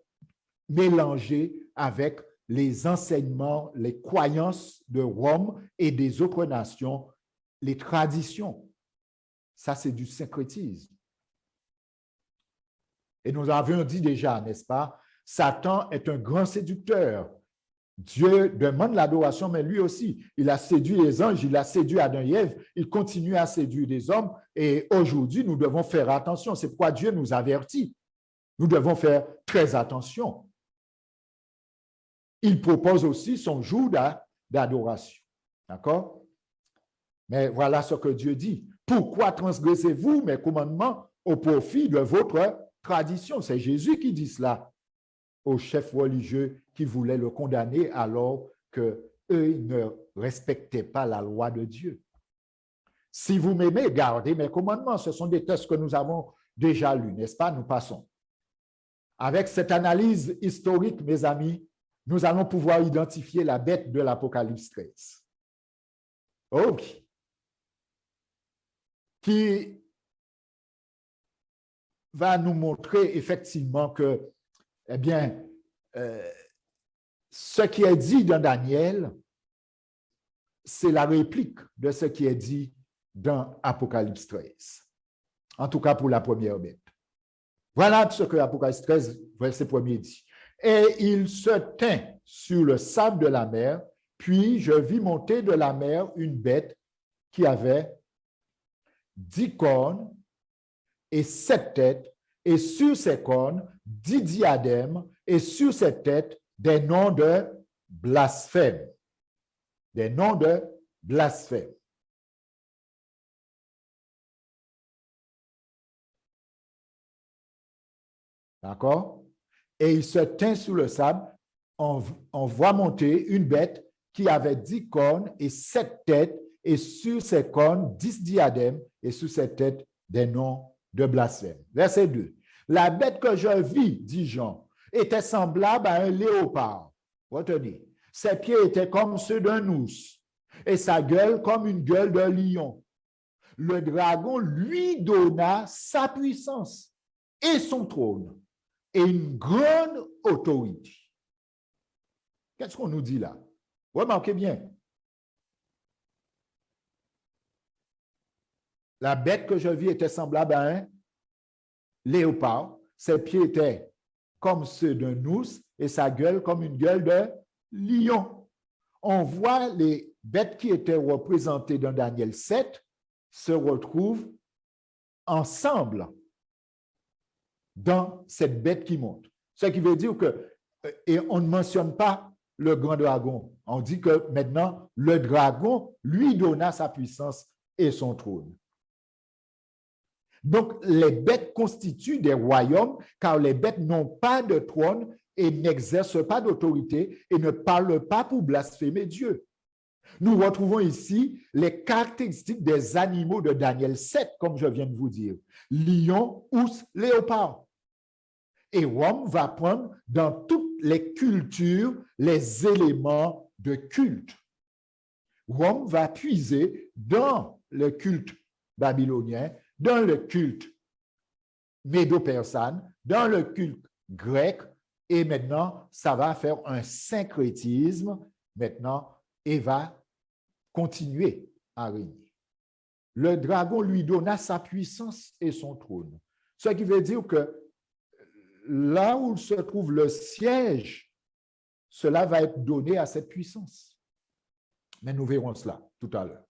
mélangée avec les enseignements, les croyances de Rome et des autres nations, les traditions. Ça, c'est du syncrétisme. Et nous avions dit déjà, n'est-ce pas, Satan est un grand séducteur. Dieu demande l'adoration, mais lui aussi, il a séduit les anges, il a séduit Adam et Ève, il continue à séduire des hommes. Et aujourd'hui, nous devons faire attention. C'est pourquoi Dieu nous avertit. Nous devons faire très attention. Il propose aussi son jour d'adoration. D'accord? Mais voilà ce que Dieu dit. Pourquoi transgressez-vous mes commandements au profit de votre tradition? C'est Jésus qui dit cela aux chefs religieux qui voulaient le condamner alors qu'eux ne respectaient pas la loi de Dieu. Si vous m'aimez, gardez mes commandements. Ce sont des textes que nous avons déjà lus, n'est-ce pas? Nous passons. Avec cette analyse historique, mes amis, nous allons pouvoir identifier la bête de l'Apocalypse 13. OK. Qui va nous montrer effectivement que, eh bien, ce qui est dit dans Daniel, c'est la réplique de ce qui est dit dans Apocalypse 13. En tout cas, pour la première bête. Voilà ce que Apocalypse 13, verset 1er dit. Et il se tint sur le sable de la mer, puis je vis monter de la mer une bête qui avait 10 cornes et 7 têtes, et sur ses cornes 10 diadèmes, et sur ses têtes des noms de blasphème. Des noms de blasphème. D'accord? Et il se tint sur le sable, on voit monter une bête qui avait 10 cornes et 7 têtes, et sur ses cornes 10 diadèmes, et sur ses têtes des noms de blasphème. Verset 2. La bête que je vis, dit Jean, était semblable à un léopard. Retenez, ses pieds étaient comme ceux d'un ours, et sa gueule comme une gueule d'un lion. Le dragon lui donna sa puissance et son trône, et une grande autorité. Qu'est-ce qu'on nous dit là? Remarquez bien. La bête que je vis était semblable à un léopard. Ses pieds étaient comme ceux d'un ours et sa gueule comme une gueule de lion. On voit les bêtes qui étaient représentées dans Daniel 7 se retrouvent ensemble dans cette bête qui monte. Ce qui veut dire que, et on ne mentionne pas le grand dragon, on dit que maintenant, le dragon lui donna sa puissance et son trône. Donc, les bêtes constituent des royaumes, car les bêtes n'ont pas de trône et n'exercent pas d'autorité et ne parlent pas pour blasphémer Dieu. Nous retrouvons ici les caractéristiques des animaux de Daniel 7, comme je viens de vous dire. Lion, ours, léopard. Et Rome va prendre dans toutes les cultures les éléments de culte. Rome va puiser dans le culte babylonien, dans le culte médo-persane, dans le culte grec, et maintenant, ça va faire un syncrétisme maintenant et va continuer à régner. Le dragon lui donna sa puissance et son trône. Ce qui veut dire que là où se trouve le siège, cela va être donné à cette puissance. Mais nous verrons cela tout à l'heure.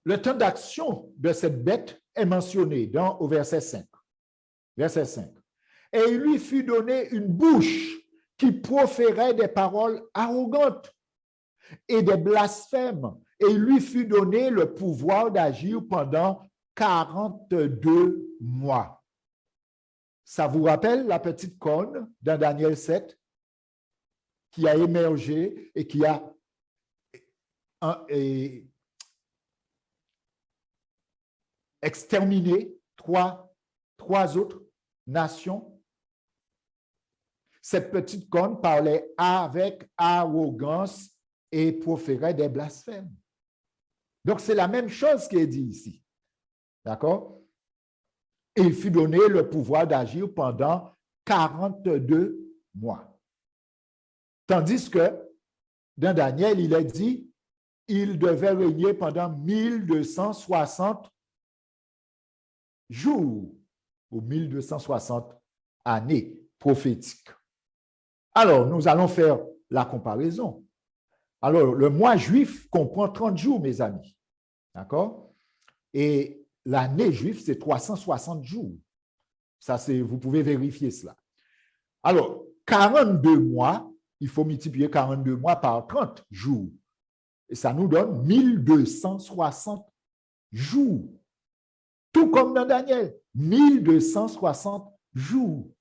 Le temps d'action de cette bête est mentionné au verset 5. Verset 5. Et il lui fut donné une bouche qui proférait des paroles arrogantes et des blasphèmes, et il lui fut donné le pouvoir d'agir pendant 42 mois. Ça vous rappelle la petite corne dans Daniel 7 qui a émergé et qui a exterminé trois autres nations. Cette petite corne parlait avec arrogance et proférait des blasphèmes. Donc, c'est la même chose qui est dit ici. D'accord? Et il fut donné le pouvoir d'agir pendant 42 mois. Tandis que dans Daniel, il est dit, il devait régner pendant 1260 jours ou 1260 années prophétiques. Alors, nous allons faire la comparaison. Alors, le mois juif comprend 30 jours, mes amis. D'accord? Et l'année juive, c'est 360 jours. Ça, vous pouvez vérifier cela. Alors, 42 mois, il faut multiplier 42 mois par 30 jours. Et ça nous donne 1260 jours. Tout comme dans Daniel, 1260 jours.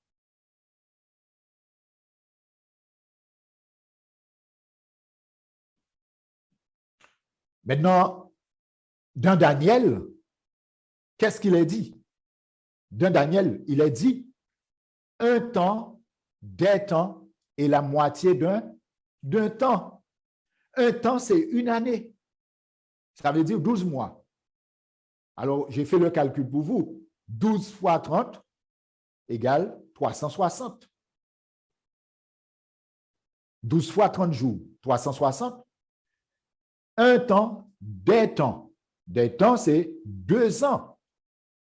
Maintenant, dans Daniel, qu'est-ce qu'il est dit? Dans Daniel, il est dit un temps, des temps et la moitié d'un temps. Un temps, c'est une année. Ça veut dire 12 mois. Alors, j'ai fait le calcul pour vous. 12 fois 30 égale 360. 12 fois 30 jours, 360. Un temps, des temps. Des temps, c'est 2 ans.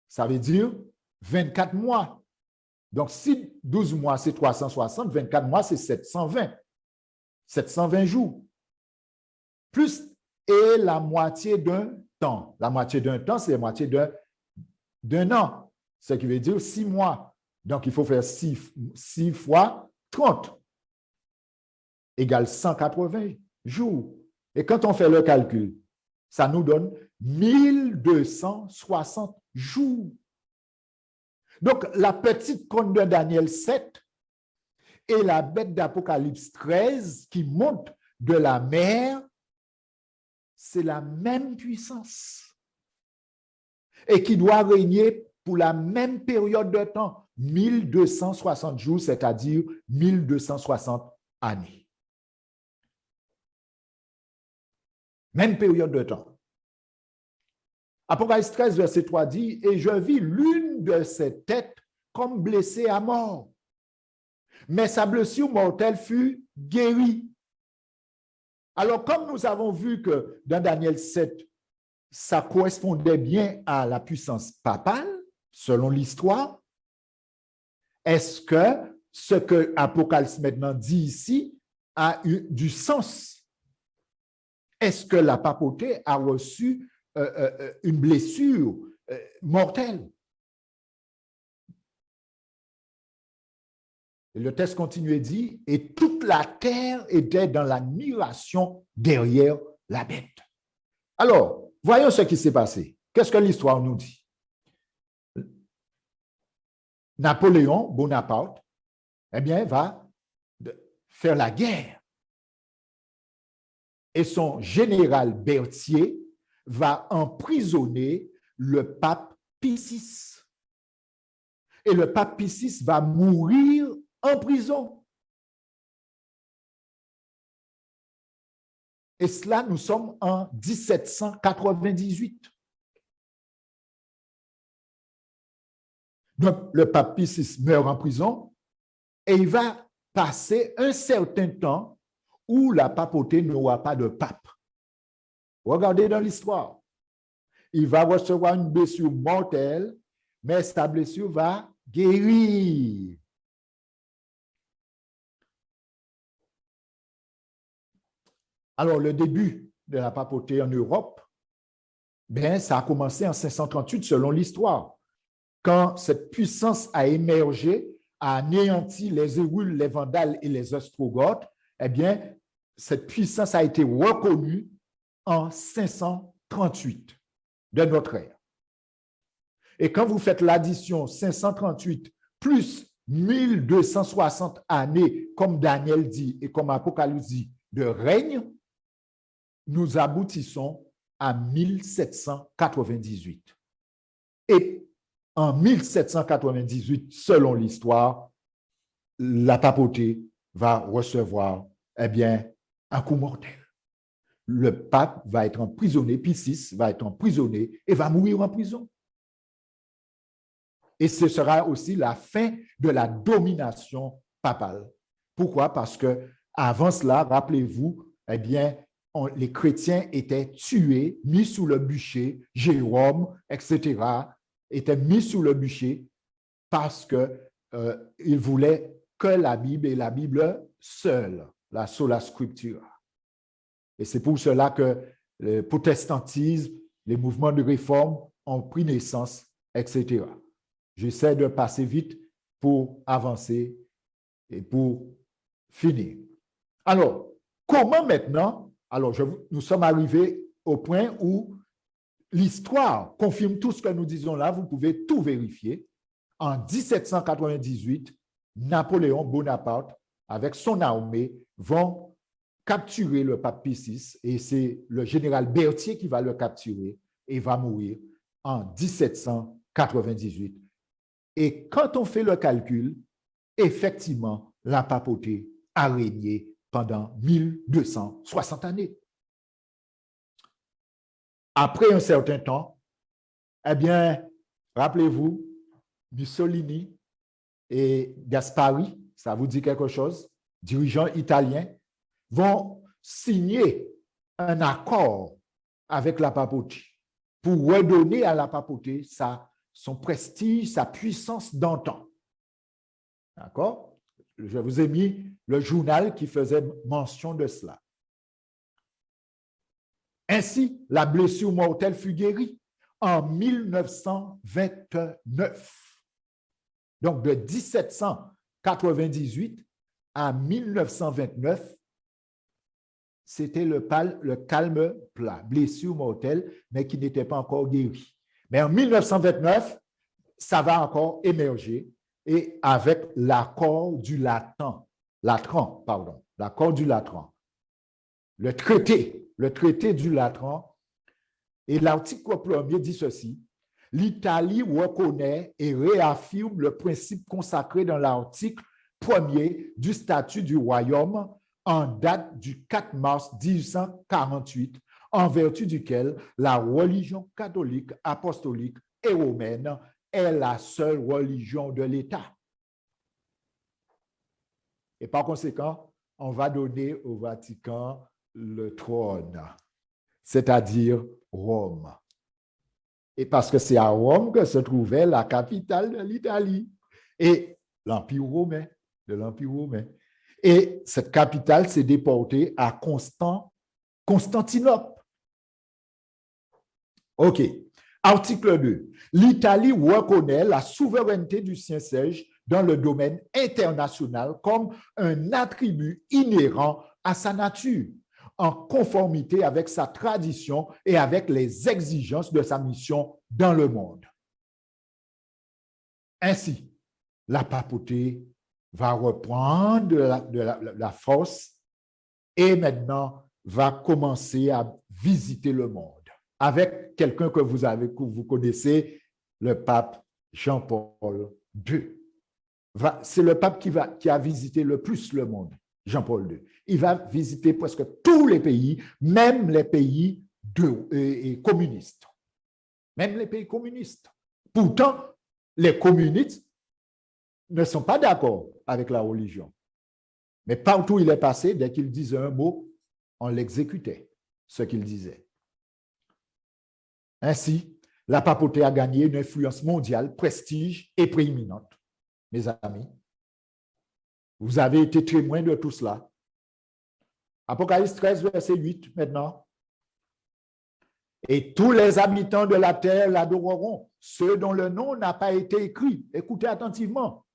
Ça veut dire 24 mois. Donc, si 12 mois, c'est 360, 24 mois, c'est 720. 720 jours. Plus et la moitié d'un temps. La moitié d'un temps, c'est la moitié d'un an. Ce qui veut dire 6 mois. Donc, il faut faire 6 fois 30 égale 180 jours. Et quand on fait le calcul, ça nous donne 1260 jours. Donc, la petite corne de Daniel 7 et la bête d'Apocalypse 13 qui monte de la mer, c'est la même puissance et qui doit régner pour la même période de temps, 1260 jours, c'est-à-dire 1260 années. Même période de temps. Apocalypse 13, verset 3 dit, « Et je vis l'une de ses têtes comme blessée à mort, mais sa blessure mortelle fut guérie. » Alors, comme nous avons vu que dans Daniel 7, ça correspondait bien à la puissance papale, selon l'histoire, est-ce que ce que Apocalypse maintenant dit ici a eu du sens? Est-ce que la papauté a reçu une blessure mortelle? Et le texte continue et dit, « Et toute la terre était dans l'admiration derrière la bête. » Alors, voyons ce qui s'est passé. Qu'est-ce que l'histoire nous dit? Napoléon Bonaparte, eh bien, va faire la guerre. Et son général Berthier va emprisonner le pape Pie VI. Et le pape Pie VI va mourir en prison. Et cela, nous sommes en 1798. Donc, le pape Pie VI meurt en prison et il va passer un certain temps où la papauté n'aura pas de pape. Regardez dans l'histoire. Il va recevoir une blessure mortelle, mais sa blessure va guérir. Alors, le début de la papauté en Europe, ben, ça a commencé en 538 selon l'histoire, quand cette puissance a émergé a anéanti les Hérules, les Vandales et les Ostrogoths, eh bien, cette puissance a été reconnue en 538 de notre ère. Et quand vous faites l'addition 538 plus 1260 années, comme Daniel dit et comme Apocalypse dit, de règne, nous aboutissons à 1798. Et en 1798, selon l'histoire, la papauté va recevoir, eh bien, un coup mortel. Le pape va être emprisonné, Pie VI va être emprisonné et va mourir en prison. Et ce sera aussi la fin de la domination papale. Pourquoi? Parce que avant cela, rappelez-vous, eh bien, les chrétiens étaient tués, mis sous le bûcher, Jérôme, etc., étaient mis sous le bûcher parce qu'ils voulaient que la Bible et la Bible seule, la sola scriptura. Et c'est pour cela que le protestantisme, les mouvements de réforme ont pris naissance, etc. J'essaie de passer vite pour avancer et pour finir. Alors, comment maintenant? Alors, nous sommes arrivés au point où l'histoire confirme tout ce que nous disons là. Vous pouvez tout vérifier. En 1798, Napoléon Bonaparte, avec son armée, vont capturer le pape Pie VI et c'est le général Berthier qui va le capturer et va mourir en 1798. Et quand on fait le calcul, effectivement, la papauté a régné pendant 1260 années. Après un certain temps, eh bien, rappelez-vous, Mussolini et Gaspari, ça vous dit quelque chose, dirigeants italiens, vont signer un accord avec la papauté pour redonner à la papauté son prestige, sa puissance d'antan. D'accord? Je vous ai mis le journal qui faisait mention de cela. Ainsi, la blessure mortelle fut guérie en 1929. Donc, de 1798 à 1929, c'était le calme plat, blessure mortelle, mais qui n'était pas encore guérie. Mais en 1929, ça va encore émerger et avec l'accord du Latran, l'accord du Latran, le traité du Latran, et l'article 1er dit ceci: l'Italie reconnaît et réaffirme le principe consacré dans l'article 1er du statut du royaume en date du 4 mars 1848, en vertu duquel la religion catholique, apostolique et romaine est la seule religion de l'État. Et par conséquent, on va donner au Vatican le trône, c'est-à-dire Rome. Et parce que c'est à Rome que se trouvait la capitale de l'Italie et l'Empire romain, de l'Empire romain. Et cette capitale s'est déportée à Constantinople. OK. Article 2. L'Italie reconnaît la souveraineté du Saint-Siège dans le domaine international comme un attribut inhérent à sa nature, en conformité avec sa tradition et avec les exigences de sa mission dans le monde. Ainsi, la papauté va reprendre la force et maintenant va commencer à visiter le monde avec quelqu'un que vous connaissez, le pape Jean-Paul II. C'est le pape qui a visité le plus le monde, Jean-Paul II. Il va visiter presque tous les pays, même les pays communistes. Même les pays communistes. Pourtant, les communistes ne sont pas d'accord avec la religion. Mais partout où il est passé, dès qu'il disait un mot, on l'exécutait, ce qu'il disait. Ainsi, la papauté a gagné une influence mondiale, prestige et prééminente. Mes amis, vous avez été témoins de tout cela. Apocalypse 13, verset 8, maintenant. Et tous les habitants de la terre l'adoreront, ceux dont le nom n'a pas été écrit. Écoutez attentivement.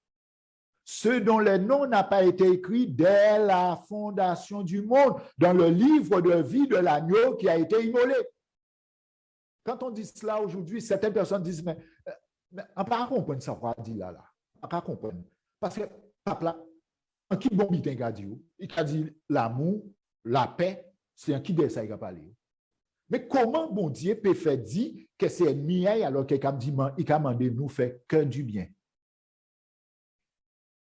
ceux dont le nom n'a pas été écrit dès la fondation du monde, dans le livre de vie de l'agneau qui a été immolé. Quand on dit cela aujourd'hui, certaines personnes disent, mais on ne peut pas comprendre ça, quoi, dit là. On ne peut pas comprendre. Parce que, papa, un qui bon bitin a dit, il a dit l'amour, la paix, c'est un qui de ça il a parlé. Mais comment bon Dieu peut faire dire que c'est ennemi alors qu'il a demandé nous faire que du bien?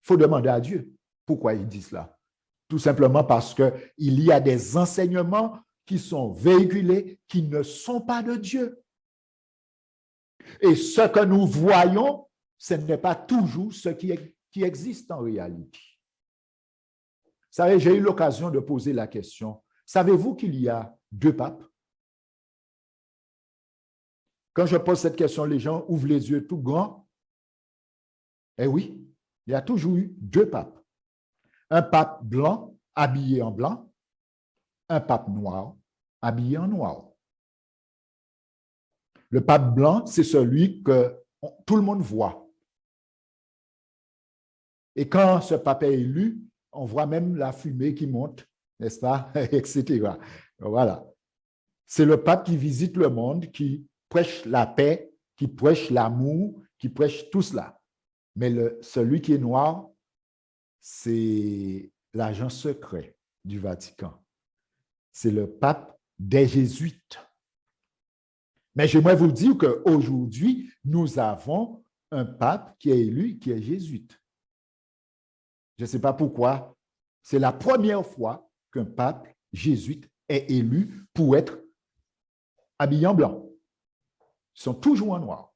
Il faut demander à Dieu pourquoi il dit cela. Tout simplement parce qu'il y a des enseignements qui sont véhiculés qui ne sont pas de Dieu. Et ce que nous voyons, ce n'est pas toujours ce qui existe en réalité. Vous savez, j'ai eu l'occasion de poser la question, savez-vous qu'il y a 2 papes? Quand je pose cette question, les gens ouvrent les yeux tout grands. Eh oui, il y a toujours eu 2 papes. Un pape blanc, habillé en blanc, un pape noir, habillé en noir. Le pape blanc, c'est celui que tout le monde voit. Et quand ce pape est élu, on voit même la fumée qui monte, n'est-ce pas, etc. Voilà. C'est le pape qui visite le monde, qui prêche la paix, qui prêche l'amour, qui prêche tout cela. Mais celui qui est noir, c'est l'agent secret du Vatican. C'est le pape des Jésuites. Mais j'aimerais vous dire qu'aujourd'hui, nous avons un pape qui est élu, qui est jésuite. Je ne sais pas pourquoi. C'est la première fois qu'un pape jésuite est élu pour être habillé en blanc. Ils sont toujours en noir.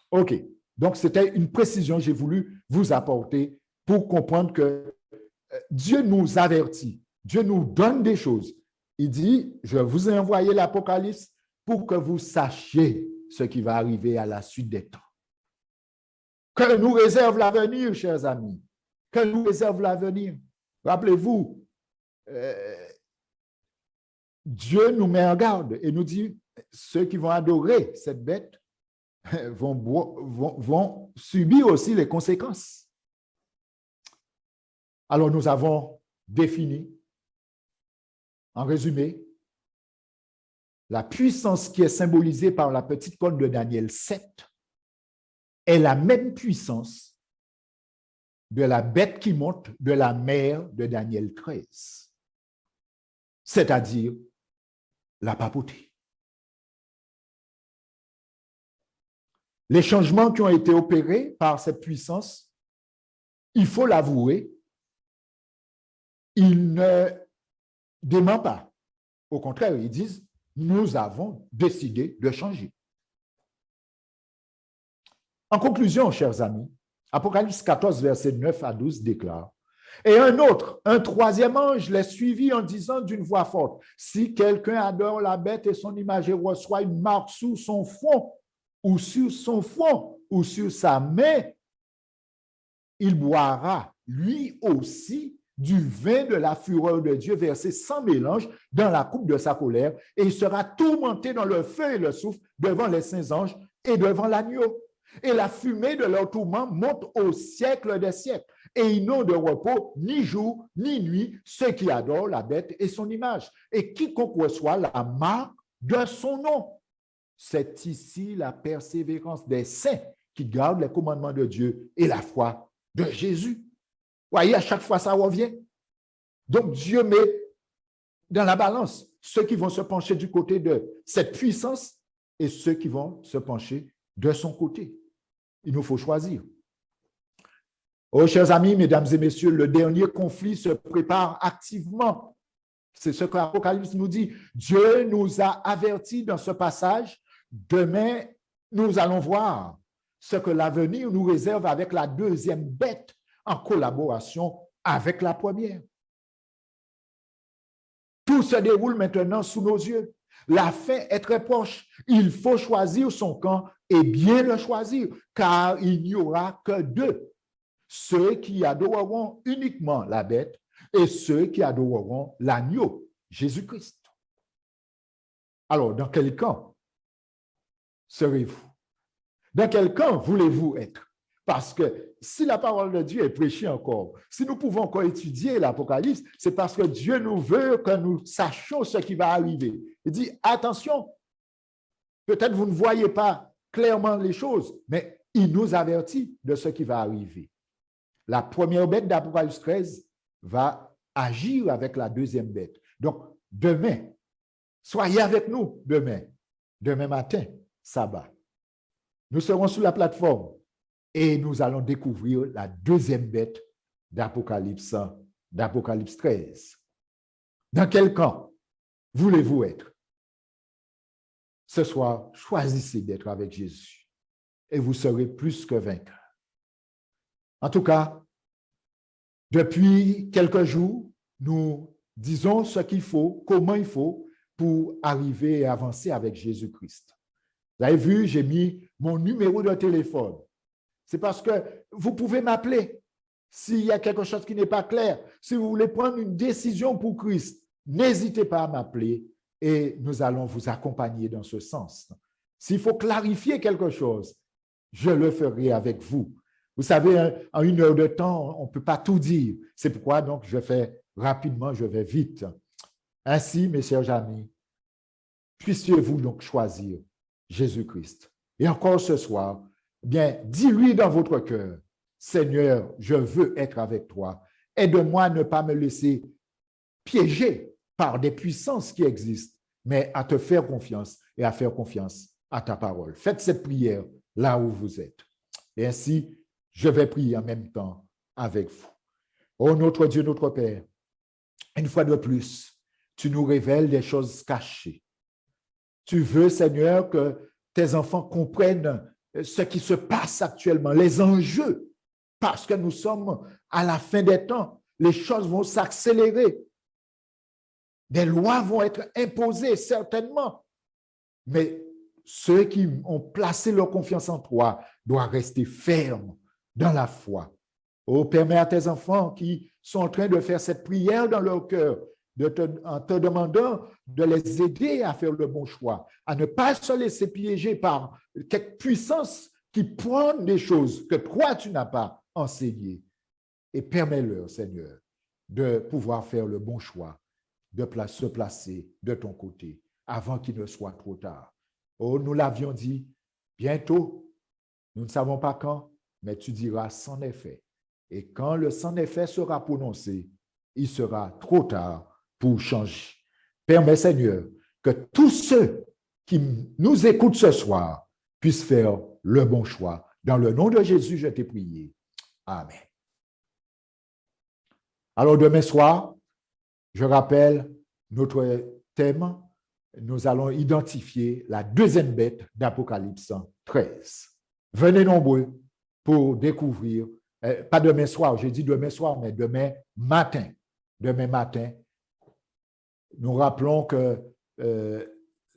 OK. Donc, c'était une précision que j'ai voulu vous apporter pour comprendre que Dieu nous avertit. Dieu nous donne des choses. Il dit, je vous ai envoyé l'Apocalypse pour que vous sachiez ce qui va arriver à la suite des temps. Que nous réserve l'avenir, chers amis. Que nous réserve l'avenir. Rappelez-vous, Dieu nous met en garde et nous dit, ceux qui vont adorer cette bête vont subir aussi les conséquences. Alors, nous avons défini, en résumé, la puissance qui est symbolisée par la petite corne de Daniel 7 est la même puissance de la bête qui monte de la mer de Daniel 13, c'est-à-dire la papauté. Les changements qui ont été opérés par cette puissance, il faut l'avouer, ils ne démentent pas. Au contraire, ils disent, nous avons décidé de changer. En conclusion, chers amis, Apocalypse 14, verset 9 à 12 déclare, « Et un troisième ange les suivit en disant d'une voix forte, « Si quelqu'un adore la bête et son image et reçoit une marque sous son front, ou sur son front, ou sur sa main, il boira lui aussi du vin de la fureur de Dieu versé sans mélange dans la coupe de sa colère, et il sera tourmenté dans le feu et le soufre devant les saints anges et devant l'agneau. Et la fumée de leur tourment monte au siècle des siècles, et ils n'ont de repos ni jour ni nuit, ceux qui adorent la bête et son image, et quiconque reçoit la marque de son nom. C'est ici la persévérance des saints qui gardent les commandements de Dieu et la foi de Jésus. Voyez, à chaque fois, ça revient. Donc, Dieu met dans la balance ceux qui vont se pencher du côté de cette puissance et ceux qui vont se pencher de son côté. Il nous faut choisir. Oh, chers amis, mesdames et messieurs, le dernier conflit se prépare activement. C'est ce que l'Apocalypse nous dit. Dieu nous a avertis dans ce passage. Demain, nous allons voir ce que l'avenir nous réserve avec la deuxième bête en collaboration avec la première. Tout se déroule maintenant sous nos yeux. La fin est très proche. Il faut choisir son camp et bien le choisir, car il n'y aura que 2. Ceux qui adoreront uniquement la bête et ceux qui adoreront l'agneau, Jésus-Christ. Alors, dans quel camp serez-vous? Dans quel camp voulez-vous être? Parce que si la parole de Dieu est prêchée encore, si nous pouvons encore étudier l'Apocalypse, c'est parce que Dieu nous veut que nous sachions ce qui va arriver. Il dit, attention, peut-être vous ne voyez pas clairement les choses, mais il nous avertit de ce qui va arriver. La première bête d'Apocalypse 13 va agir avec la deuxième bête. Donc, demain, soyez avec nous demain matin, sabbat. Nous serons sur la plateforme et nous allons découvrir la deuxième bête d'Apocalypse 13. Dans quel camp voulez-vous être? Ce soir, choisissez d'être avec Jésus et vous serez plus que vainqueurs. En tout cas, depuis quelques jours, nous disons ce qu'il faut, comment il faut pour arriver et avancer avec Jésus-Christ. Vous avez vu, j'ai mis mon numéro de téléphone. C'est parce que vous pouvez m'appeler s'il y a quelque chose qui n'est pas clair. Si vous voulez prendre une décision pour Christ, n'hésitez pas à m'appeler et nous allons vous accompagner dans ce sens. S'il faut clarifier quelque chose, je le ferai avec vous. Vous savez, en 1 heure de temps, on ne peut pas tout dire. C'est pourquoi donc je fais rapidement, je vais vite. Ainsi, mes chers amis, puissiez-vous donc choisir Jésus-Christ. Et encore ce soir, bien, dis-lui dans votre cœur, Seigneur, je veux être avec toi. Aide-moi à ne pas me laisser piéger par des puissances qui existent, mais à te faire confiance et à faire confiance à ta parole. Faites cette prière là où vous êtes. Et ainsi, je vais prier en même temps avec vous. Ô notre Dieu, notre Père, une fois de plus, tu nous révèles des choses cachées. Tu veux, Seigneur, que tes enfants comprennent ce qui se passe actuellement, les enjeux, parce que nous sommes à la fin des temps. Les choses vont s'accélérer. Des lois vont être imposées, certainement. Mais ceux qui ont placé leur confiance en toi doivent rester fermes dans la foi. Oh, permets à tes enfants qui sont en train de faire cette prière dans leur cœur, en te demandant de les aider à faire le bon choix, à ne pas se laisser piéger par quelque puissance qui prône des choses que toi, tu n'as pas enseignées. Et permets-leur, Seigneur, de pouvoir faire le bon choix, de se placer de ton côté avant qu'il ne soit trop tard. Oh, nous l'avions dit, bientôt, nous ne savons pas quand, mais tu diras sans effet. Et quand le sans effet sera prononcé, il sera trop tard pour changer. Permets, Seigneur, que tous ceux qui nous écoutent ce soir puissent faire le bon choix. Dans le nom de Jésus, je t'ai prié. Amen. Alors, demain soir, je rappelle notre thème. Nous allons identifier la deuxième bête d'Apocalypse 13. Venez nombreux pour découvrir, pas demain soir, j'ai dit demain soir, mais demain matin. Demain matin, nous rappelons que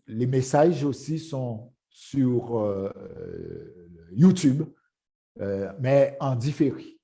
les messages aussi sont sur YouTube, mais en différé.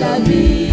La vie.